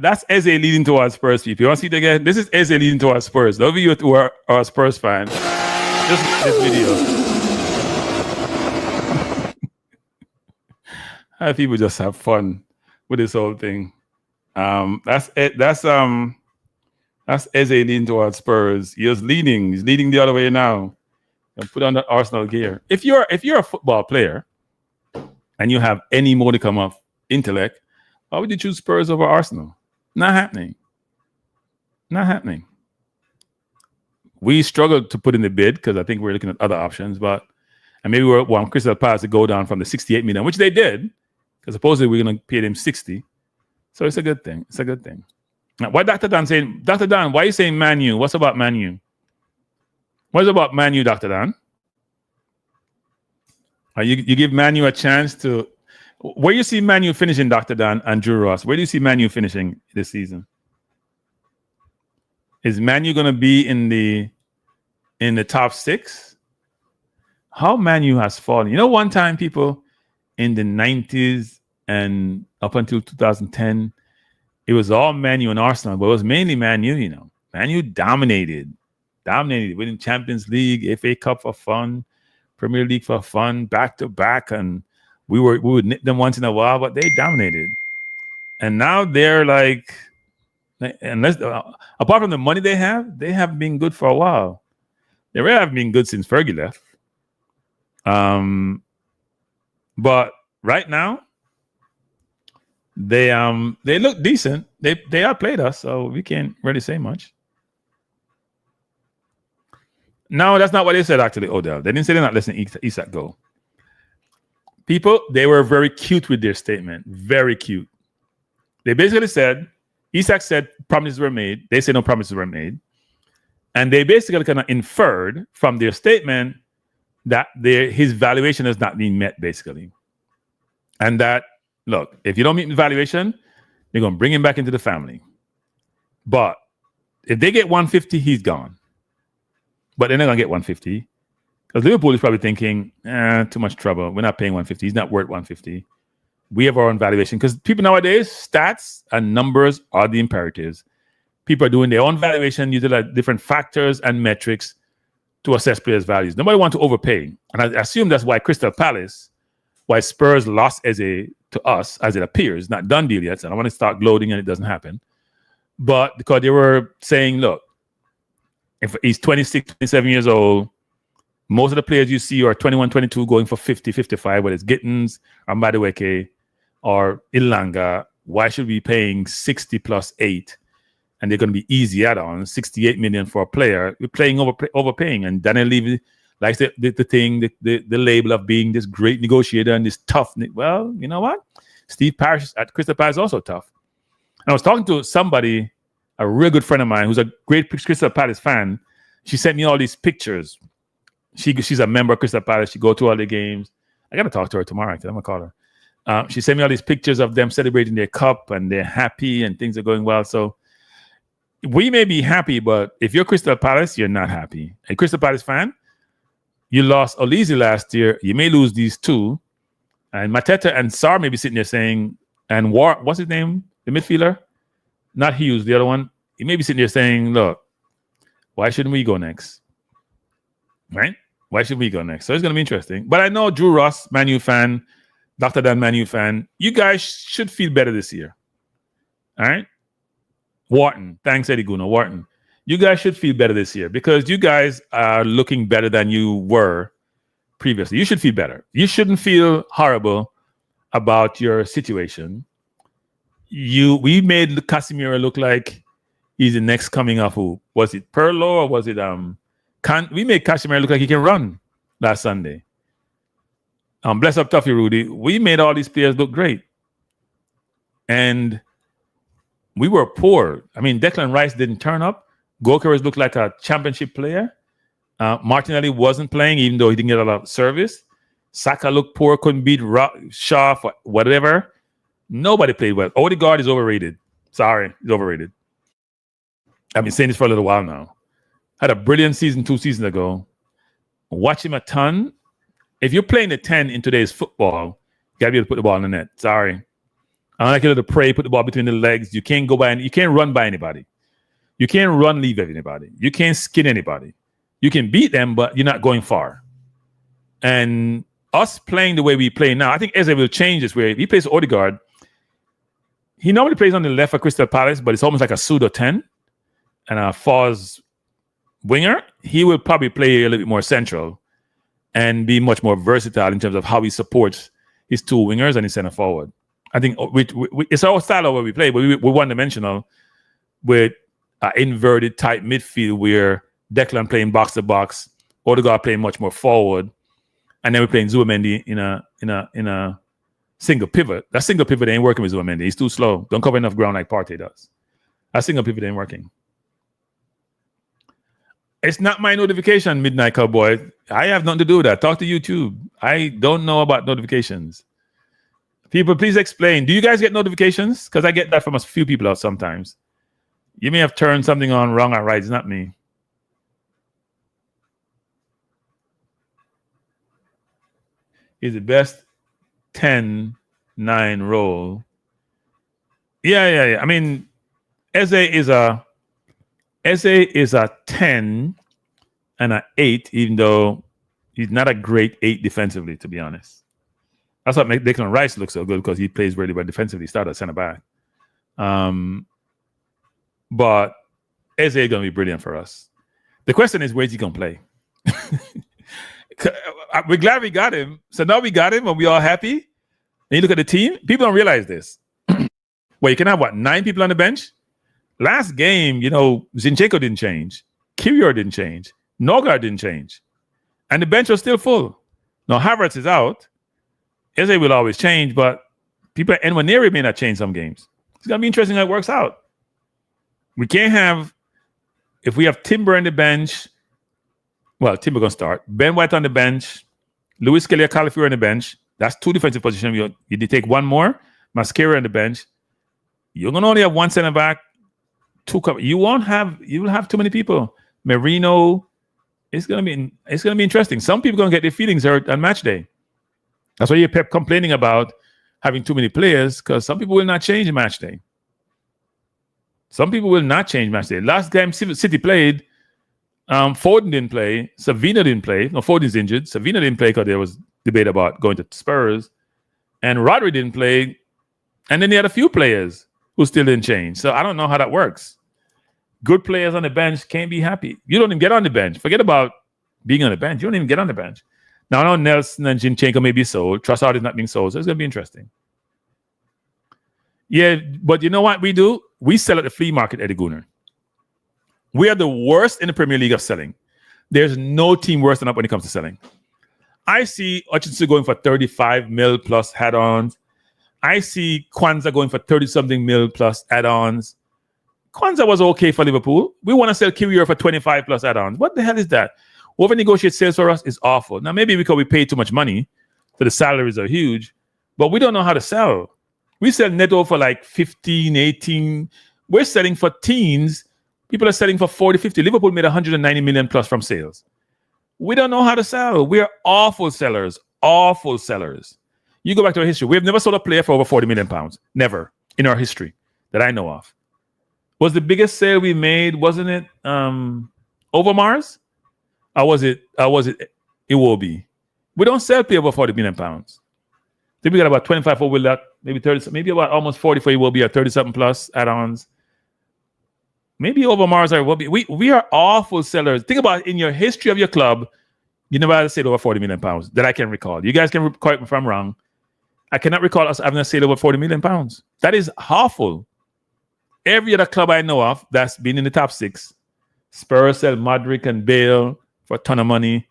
That's Eze leading towards Spurs, people. You want to see it again? This is Eze leading towards Spurs. Those of you who are Spurs fans, just watch this video. How people just have fun with this whole thing. That's Eze leading towards Spurs. He's leading the other way now. And put on that Arsenal gear. If you're a football player and you have any modicum of intellect, why would you choose Spurs over Arsenal? Not happening. Not happening. We struggled to put in the bid because I think we're looking at other options, and maybe we want Crystal Palace to go down from the 68 million, which they did, because supposedly we're going to pay them 60. So it's a good thing. It's a good thing. Now, why Dr. Dan saying, Dr. Dan, why are you saying Man U? What's about Man U? What's about Man U, Dr. Dan? You give Man U a chance to. Where do you see Man U finishing, Dr. Dan and Drew Ross? Where do you see Man U finishing this season? Is Man U going to be in the top 6? How Man U has fallen. You know, one time, people, in the 90s and up until 2010, it was all Man U and Arsenal, but it was mainly Man U, you know. Man U dominated, winning Champions League, FA Cup for fun, Premier League for fun, back to back, and we would nip them once in a while, but they dominated. And now they're like, unless apart from the money they have been good for a while. They really have been good since Fergie left. But right now, they look decent. They outplayed us, so we can't really say much. No, that's not what they said, actually, Odell. They didn't say they're not letting Isak go. People, they were very cute with their statement. Very cute. They basically said, Isak said promises were made. They said no promises were made. And they basically kind of inferred from their statement that his valuation has not been met, basically. And that, look, if you don't meet the valuation, they're going to bring him back into the family. But if they get 150, he's gone. But they're not going to get 150. Because Liverpool is probably thinking, too much trouble. We're not paying 150. He's not worth 150. we have our own valuation, because people nowadays, stats and numbers are the imperatives. People are doing their own valuation, using different factors and metrics to assess players' values. Nobody wants to overpay. And I assume that's why Crystal Palace, why Spurs lost Eze to us, as it appears, not done deal yet. So I don't want to start gloating and it doesn't happen. But because they were saying, look, if he's 26, 27 years old, most of the players you see are 21, 22 going for 50, 55, whether it's Gittins or Madueke or Ilanga. Why should we be paying 60 plus 8? And they're going to be easy add-ons, 68 million for a player. We're playing overpaying. And Daniel Levy likes the label of being this great negotiator and this tough. Well, you know what? Steve Parish at Crystal Palace is also tough. And I was talking to somebody, a real good friend of mine, who's a great Crystal Palace fan. She sent me all these pictures. She's a member of Crystal Palace. She go to all the games. I got to talk to her tomorrow. I'm going to call her. She sent me all these pictures of them celebrating their cup and they're happy and things are going well. So we may be happy, but if you're Crystal Palace, you're not happy. A Crystal Palace fan, you lost Olise last year. You may lose these two. And Mateta and Sarr may be sitting there saying, and what's his name? The midfielder? Not Hughes, the other one. He may be sitting there saying, look, why shouldn't we go next? Right? Why should we go next? So it's going to be interesting. But I know Drew Ross, Man U fan, Dr. Dan Man U fan, you guys should feel better this year. All right? Wharton. Thanks, Eddie Guna. Wharton. You guys should feel better this year because you guys are looking better than you were previously. You should feel better. You shouldn't feel horrible about your situation. We made Casemiro look like he's the next coming of who? Was it Perlo or was it we made Casemiro look like he can run last Sunday. Bless up Tuffy Rudy. We made all these players look great. And we were poor. I mean, Declan Rice didn't turn up. Gokeres looked like a championship player. Martinelli wasn't playing, even though he didn't get a lot of service. Saka looked poor, couldn't beat Shaw for whatever. Nobody played well. Ødegaard is overrated. Sorry, he's overrated. I've been saying this for a little while now. Had a brilliant season 2 seasons ago. Watch him a ton. If you're playing the 10 in today's football, you got to be able to put the ball in the net. Sorry. I don't like you to pray, put the ball between the legs. You can't go by, you can't run by anybody. You can't leave anybody. You can't skin anybody. You can beat them, but you're not going far. And us playing the way we play now, I think Eze will change this way. If he plays Ødegaard, he normally plays on the left for Crystal Palace, but it's almost like a pseudo 10 and a Foz winger. He will probably play a little bit more central and be much more versatile in terms of how he supports his two wingers and his center forward. I think it's our style of what we play, but we're one-dimensional with an inverted type midfield where Declan playing box to box, Ødegaard playing much more forward, and then we're playing Zubimendi in a single pivot. That single pivot ain't working with Zubimendi. He's too slow. Don't cover enough ground like Partey does. That single pivot ain't working. It's not my notification, Midnight Cowboy. I have nothing to do with that. Talk to YouTube. I don't know about notifications. People, please explain. Do you guys get notifications? Because I get that from a few people out sometimes. You may have turned something on wrong or right. It's not me. Is the best 10-9 role. Yeah. I mean, Eze is a 10 and an 8, even though he's not a great 8 defensively, to be honest. That's what makes Declan Rice look so good because he plays really well defensively. He started at center back. But Eze is going to be brilliant for us. The question is, where's he going to play? We're glad we got him. So now we got him and we all happy. And you look at the team, people don't realize this. Well, you can have, 9 people on the bench? Last game, Zinchenko didn't change. Kirior didn't change. Norgard didn't change. And the bench was still full. Now, Havertz is out. Eze will always change, but people, and Nwaneri may not change some games. It's going to be interesting how it works out. We can't have, if we have Timber on the bench, well, Timber going to start. Ben White on the bench, Luis Scalia Calafiori on the bench. That's 2 defensive positions. You take one more, Mascara on the bench. You're going to only have 1 center back, 2 cover. You will have too many people. Merino, it's going to be interesting. Some people going to get their feelings hurt on match day. That's why you're Pep complaining about having too many players because some people will not change in match day. Some people will not change match day. Last game City played, Foden didn't play. Savina didn't play. No, Foden's injured. Savina didn't play because there was debate about going to Spurs. And Rodri didn't play. And then they had a few players who still didn't change. So I don't know how that works. Good players on the bench can't be happy. You don't even get on the bench. Forget about being on the bench. You don't even get on the bench. Now, I know Nelson and Zinchenko may be sold. Trossard is not being sold. So it's going to be interesting. Yeah, but you know what we do? We sell at the flea market, Eddie Gooner. We are the worst in the Premier League of selling. There's no team worse than us when it comes to selling. I see Hutchinson going for 35 mil plus add-ons. I see Kwanzaa going for 30-something mil plus add-ons. Kwanzaa was okay for Liverpool. We want to sell Kiwior for 25 plus add-ons. What the hell is that? Whoever negotiates sales for us is awful. Now, maybe because we pay too much money, so the salaries are huge, but we don't know how to sell. We sell Neto for like 15, 18. We're selling for teens. People are selling for 40, 50. Liverpool made 190 million plus from sales. We don't know how to sell. We're awful sellers. Awful sellers. You go back to our history. We've never sold a player for over 40 million pounds. Never in our history that I know of. Was the biggest sale we made, wasn't it Overmars? Or was it Iwobi? We don't sell play over 40 million pounds. Then we got about 25 for Willard, maybe 30, maybe about almost 40 for Iwobi or 30-something plus add-ons. Maybe Overmars or Iwobi. We are awful sellers. Think about it, in your history of your club, you never had a sale over 40 million pounds that I can recall. You guys can correct me if I'm wrong. I cannot recall us having a sale over 40 million pounds. That is awful. Every other club I know of that's been in the top six, Spurs sell Modric and Bale for a ton of money.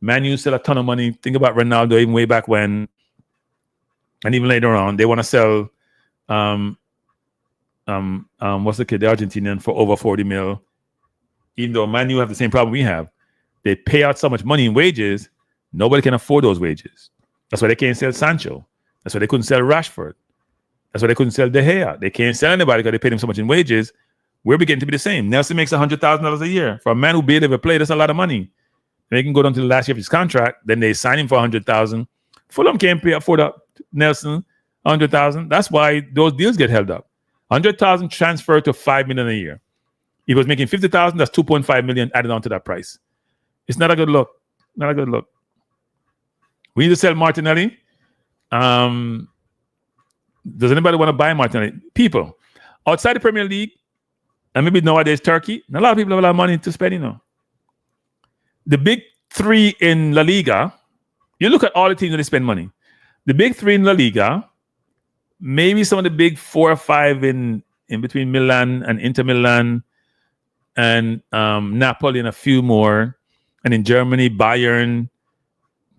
Man U sell a ton of money. Think about Ronaldo even way back when. And even later on, they want to sell what's the kid, the Argentinian, for over 40 mil. Even though Man U have the same problem we have. They pay out so much money in wages, nobody can afford those wages. That's why they can't sell Sancho. That's why they couldn't sell Rashford. That's why they couldn't sell De Gea. They can't sell anybody because they paid him so much in wages. We're beginning to be the same. Nelson makes $100,000 a year. For a man who barely ever played, that's a lot of money. They can go down to the last year of his contract. Then they sign him for $100,000. Fulham can't pay afford Nelson $100,000. That's why those deals get held up. $100,000 transferred to $5 million a year. He was making $50,000. That's $2.5 million added on to that price. It's not a good look. Not a good look. We need to sell Martinelli. Does anybody want to buy Martinelli? People outside the Premier League, and maybe nowadays Turkey, a lot of people have a lot of money to spend, you know. The big three in La Liga, you look at all the teams that they spend money. The big three in La Liga, maybe some of the big 4 or 5 in between Milan and Inter Milan and Napoli and a few more. And in Germany, Bayern,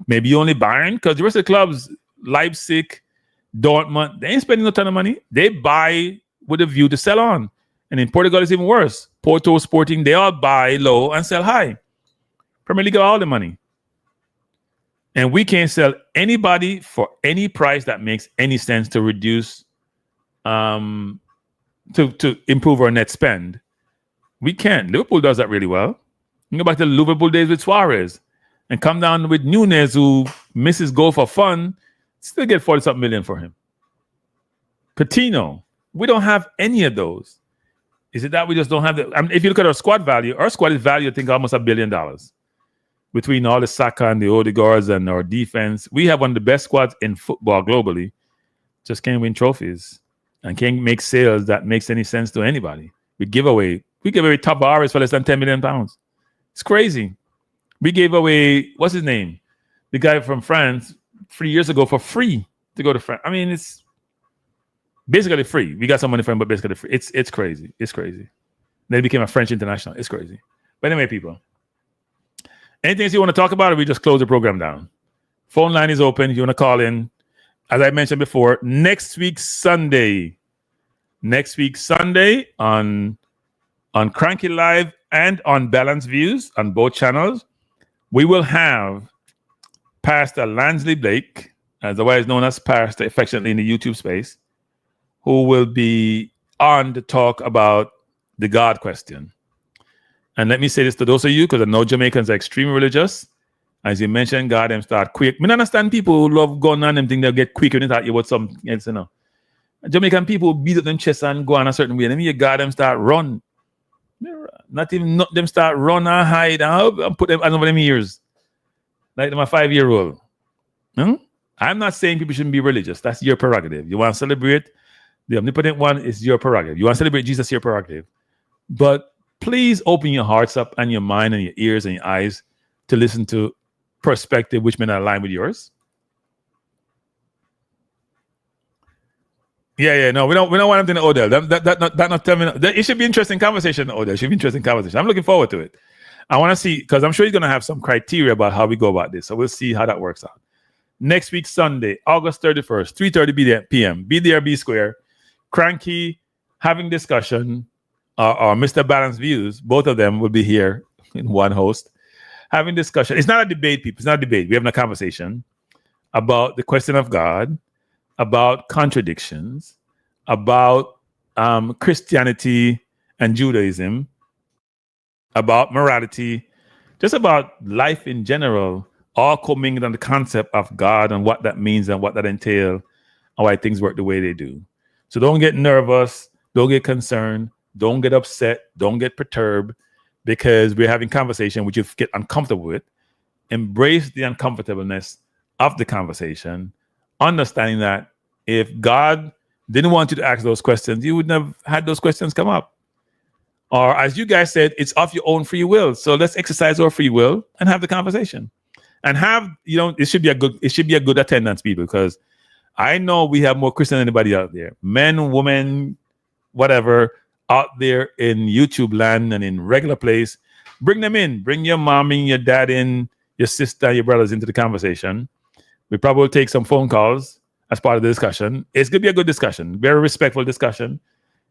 maybe only Bayern, because the rest of the clubs, Leipzig, Dortmund, they ain't spending a ton of money. They buy with a view to sell on. And in Portugal, it's even worse. Porto, Sporting, they all buy low and sell high. Premier League got all the money. And we can't sell anybody for any price that makes any sense to reduce, to improve our net spend. We can't. Liverpool does that really well. You go back to the Liverpool days with Suarez and come down with Nunez, who misses goal for fun, still get 40-something million for him. Coutinho, we don't have any of those. Is it that we just don't have the? I mean, if you look at our squad is valued, I think, almost $1 billion. Between all the Saka and the Ødegaards and our defense, we have one of the best squads in football globally. Just can't win trophies and can't make sales that makes any sense to anybody. We give away top Tavares for less than 10 million pounds. It's crazy. We gave away, what's his name? The guy from France 3 years ago for free to go to France. I mean, it's basically free. We got some money for him, but basically free. It's crazy. It's crazy. Then he became a French international. It's crazy. But anyway, people, anything else you want to talk about, or we just close the program down? Phone line is open. You want to call in. As I mentioned before, next week Sunday on Cranky Live and on Balanced Views on both channels, we will have Pastor Lansley Blake, otherwise known as Pastor affectionately in the YouTube space, who will be on to talk about the God question. And let me say this to those of you, because I know Jamaicans are extremely religious. As you mentioned, God, them start quick. I understand people who love gun and them think they'll get quick when they thought you about something else, you know. Jamaican people beat up them chest and go on a certain way. And then you got them start run. Not even not them start run and hide and put them over them ears. Like them a 5-year-old. I'm not saying people shouldn't be religious. That's your prerogative. You want to celebrate the omnipotent one, is your prerogative. You want to celebrate Jesus, your prerogative. But please open your hearts up and your mind and your ears and your eyes to listen to perspective which may not align with yours. Yeah, no, we don't want anything to Odell. That not tell me. It should be interesting conversation, Odell. It should be interesting conversation. I'm looking forward to it. I want to see, because I'm sure he's going to have some criteria about how we go about this. So we'll see how that works out. Next week, Sunday, August 31st, 3:30 p.m. Be there, be square. Cranky, having discussion, or Mr. Balanced Views, both of them will be here in one host, having discussion. It's not a debate, people. It's not a debate. We're having a conversation about the question of God, about contradictions, about Christianity and Judaism, about morality, just about life in general, all coming on the concept of God and what that means and what that entails and why things work the way they do. So don't get nervous, don't get concerned, don't get upset, don't get perturbed, because we're having conversation which you get uncomfortable with. Embrace the uncomfortableness of the conversation, understanding that if God didn't want you to ask those questions, you wouldn't have had those questions come up. Or as you guys said, it's of your own free will. So let's exercise our free will and have the conversation. And have, it should be a good attendance, people, because I know we have more Christian than anybody out there. Men, women, whatever, out there in YouTube land and in regular place. Bring them in. Bring your mom and your dad in, your sister, your brothers into the conversation. We probably will take some phone calls as part of the discussion. It's going to be a good discussion, very respectful discussion.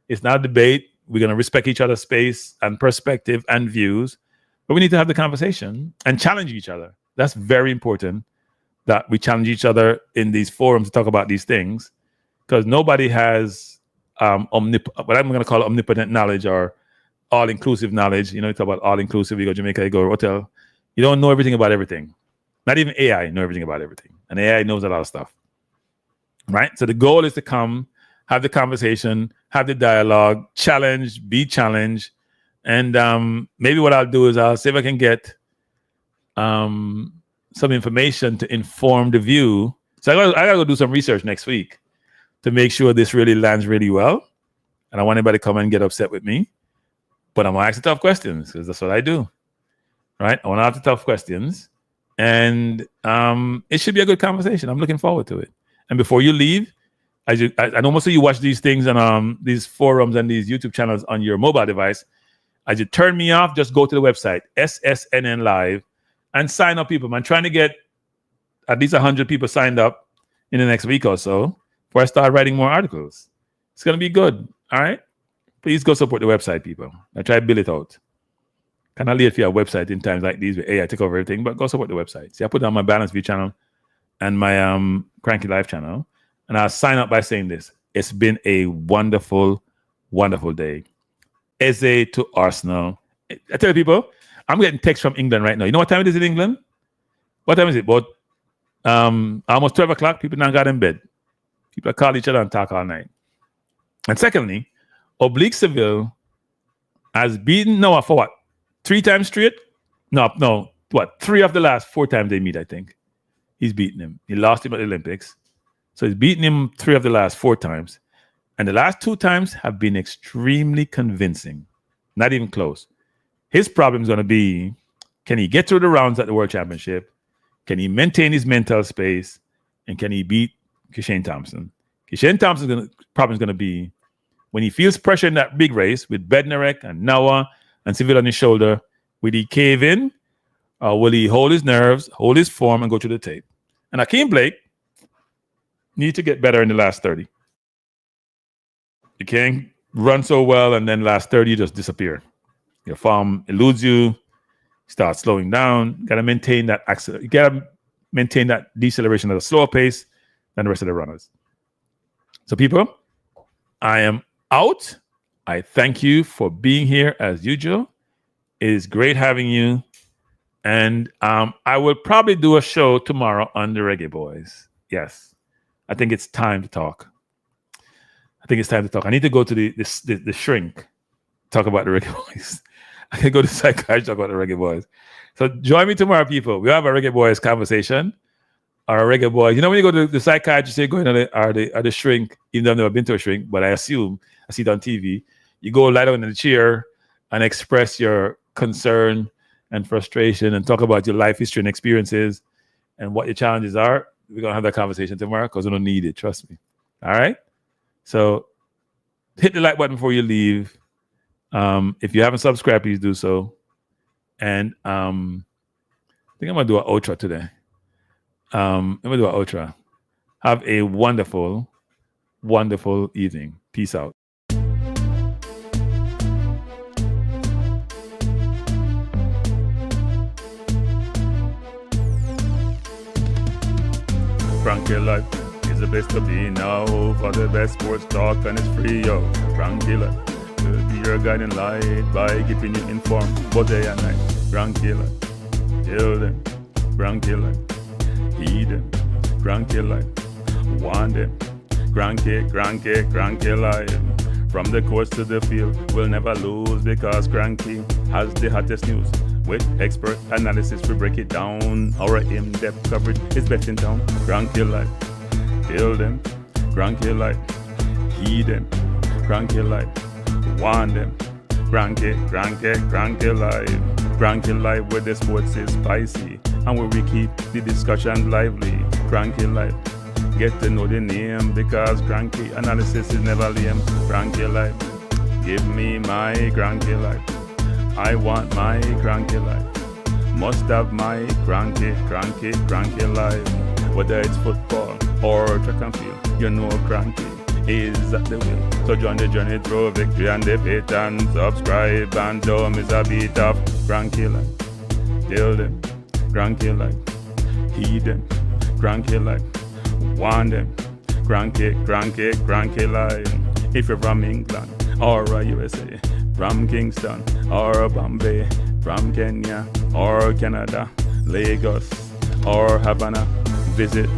It's not a debate. We're going to respect each other's space and perspective and views, but we need to have the conversation and challenge each other. That's very important, that we challenge each other in these forums to talk about these things, because nobody has what I'm going to call omnipotent knowledge or all-inclusive knowledge. You talk about all-inclusive, you go Jamaica, you go hotel. You don't know everything about everything. Not even AI know everything about everything. And AI knows a lot of stuff, right? So the goal is to come, have the conversation, have the dialogue, challenge, be challenged. And maybe what I'll do is I'll see if I can get some information to inform the view. So I gotta go do some research next week to make sure this really lands really well. And I want anybody to come and get upset with me. But I'm gonna ask the tough questions, because that's what I do. Right? I want to ask the tough questions. And it should be a good conversation. I'm looking forward to it. And before you leave, I know most of you watch these things and these forums and these YouTube channels on your mobile device. As you turn me off, just go to the website, SSNN Live, and sign up, people. I'm trying to get at least 100 people signed up in the next week or so before I start writing more articles. It's going to be good. All right? Please go support the website, people. I try to build it out. Kind of late for your website in times like these where AI take over everything, but go support the website. See, I put it on my Balanced View channel and my Cranky Live channel. And I'll sign up by saying this. It's been a wonderful, wonderful day. Eze to Arsenal. I tell you, people, I'm getting texts from England right now. You know what time it is in England? What time is it? About almost 12 o'clock. People now got in bed. People call each other and talk all night. And secondly, Oblique Seville has beaten Noah for what? 3 times straight? No. What? 3 of the last 4 times they meet, I think. He's beaten him. He lost him at the Olympics. So he's beaten him 3 of the last 4 times. And the last 2 times have been extremely convincing. Not even close. His problem is going to be, can he get through the rounds at the World Championship? Can he maintain his mental space? And can he beat Kishane Thompson? Kishane Thompson's problem is going to be, when he feels pressure in that big race with Bednarek and Noah and Seville on his shoulder, will he cave in? Or will he hold his nerves, hold his form, and go through the tape? And Akeem Blake need to get better in the last 30. You can't run so well and then last 30 you just disappear. Your form eludes you, start slowing down. You gotta maintain that you gotta maintain that deceleration at a slower pace than the rest of the runners. So people, I am out. I thank you for being here as usual. It is great having you. And I will probably do a show tomorrow on the Reggae Boys. Yes. I think it's time to talk. I need to go to the shrink, talk about the Reggae Boys. I can go to psychiatrist, talk about the Reggae Boys. So join me tomorrow, people. We have a Reggae Boys conversation. Or a Reggae Boys. You know, when you go to the psychiatrist, you're going to the shrink, even though I've never been to a shrink, but I see it on TV. You go lie down in the chair and express your concern and frustration and talk about your life history and experiences and what your challenges are. We're going to have that conversation tomorrow because we don't need it. Trust me. All right? So hit the like button before you leave. If you haven't subscribed, please do so. And I think I'm going to do an outro today. I'm going to do an outro. Have a wonderful, wonderful evening. Peace out. Cranky life is the best to be now. For the best sports talk and it's free, yo. Cranky life will be your guiding light by keeping you informed both day and night. Cranky life, till them. Cranky life, heed them. Cranky life, want them. Cranky life. From the courts to the field, we'll never lose because Cranky has the hottest news. With expert analysis, we break it down. Our in-depth coverage is best in town. Cranky life, feel them. Cranky life, heed them. Cranky life, want them. Cranky life. Cranky life where the sports is spicy and where we keep the discussion lively. Cranky life, get to know the name because Cranky analysis is never lame. Cranky life, give me my Cranky life. I want my cranky life. Must have my cranky life. Whether it's football or track and field, you know cranky is at the wheel. So join the journey through victory and debate and subscribe and don't miss a beat of cranky life. Deal them, cranky life. Heed them, cranky life. Want them, cranky life. If you're from England or USA, from Kingston or Bombay, from Kenya or Canada, Lagos or Havana, visit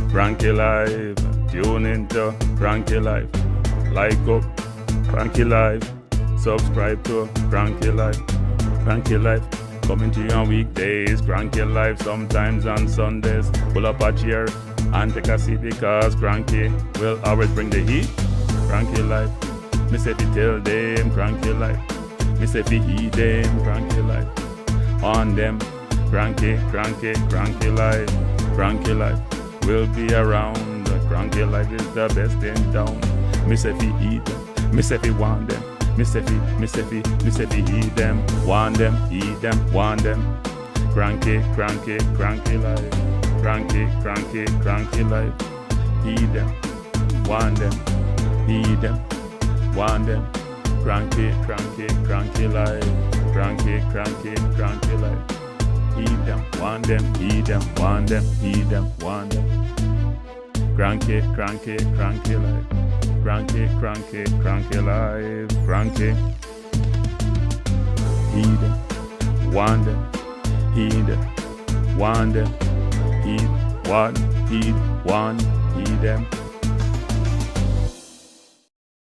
Cranky Live. Tune into Cranky Live. Like up Cranky Live. Subscribe to Cranky Live. Cranky Live coming to you on weekdays. Cranky Live sometimes on Sundays. Pull up a chair and take a seat because Cranky will always bring the heat. Cranky Live. Me say fi tell them cranky life. Me say fi heed them cranky life. On them cranky life. Cranky life will be around. The cranky life is the best in town. Me say fi heed them. Me say fi want them. Me say fi heed them. Want them, heed them, want them. Cranky life. Cranky life. Heed them. Want them. Heed them. Want them, cranky life. Cranky life. Heed them, want them, heed them, want them, heed them, want them. Cranky life. Cranky life. Cranky. Heed them, want them, heed them, want them, heed, want, heed them.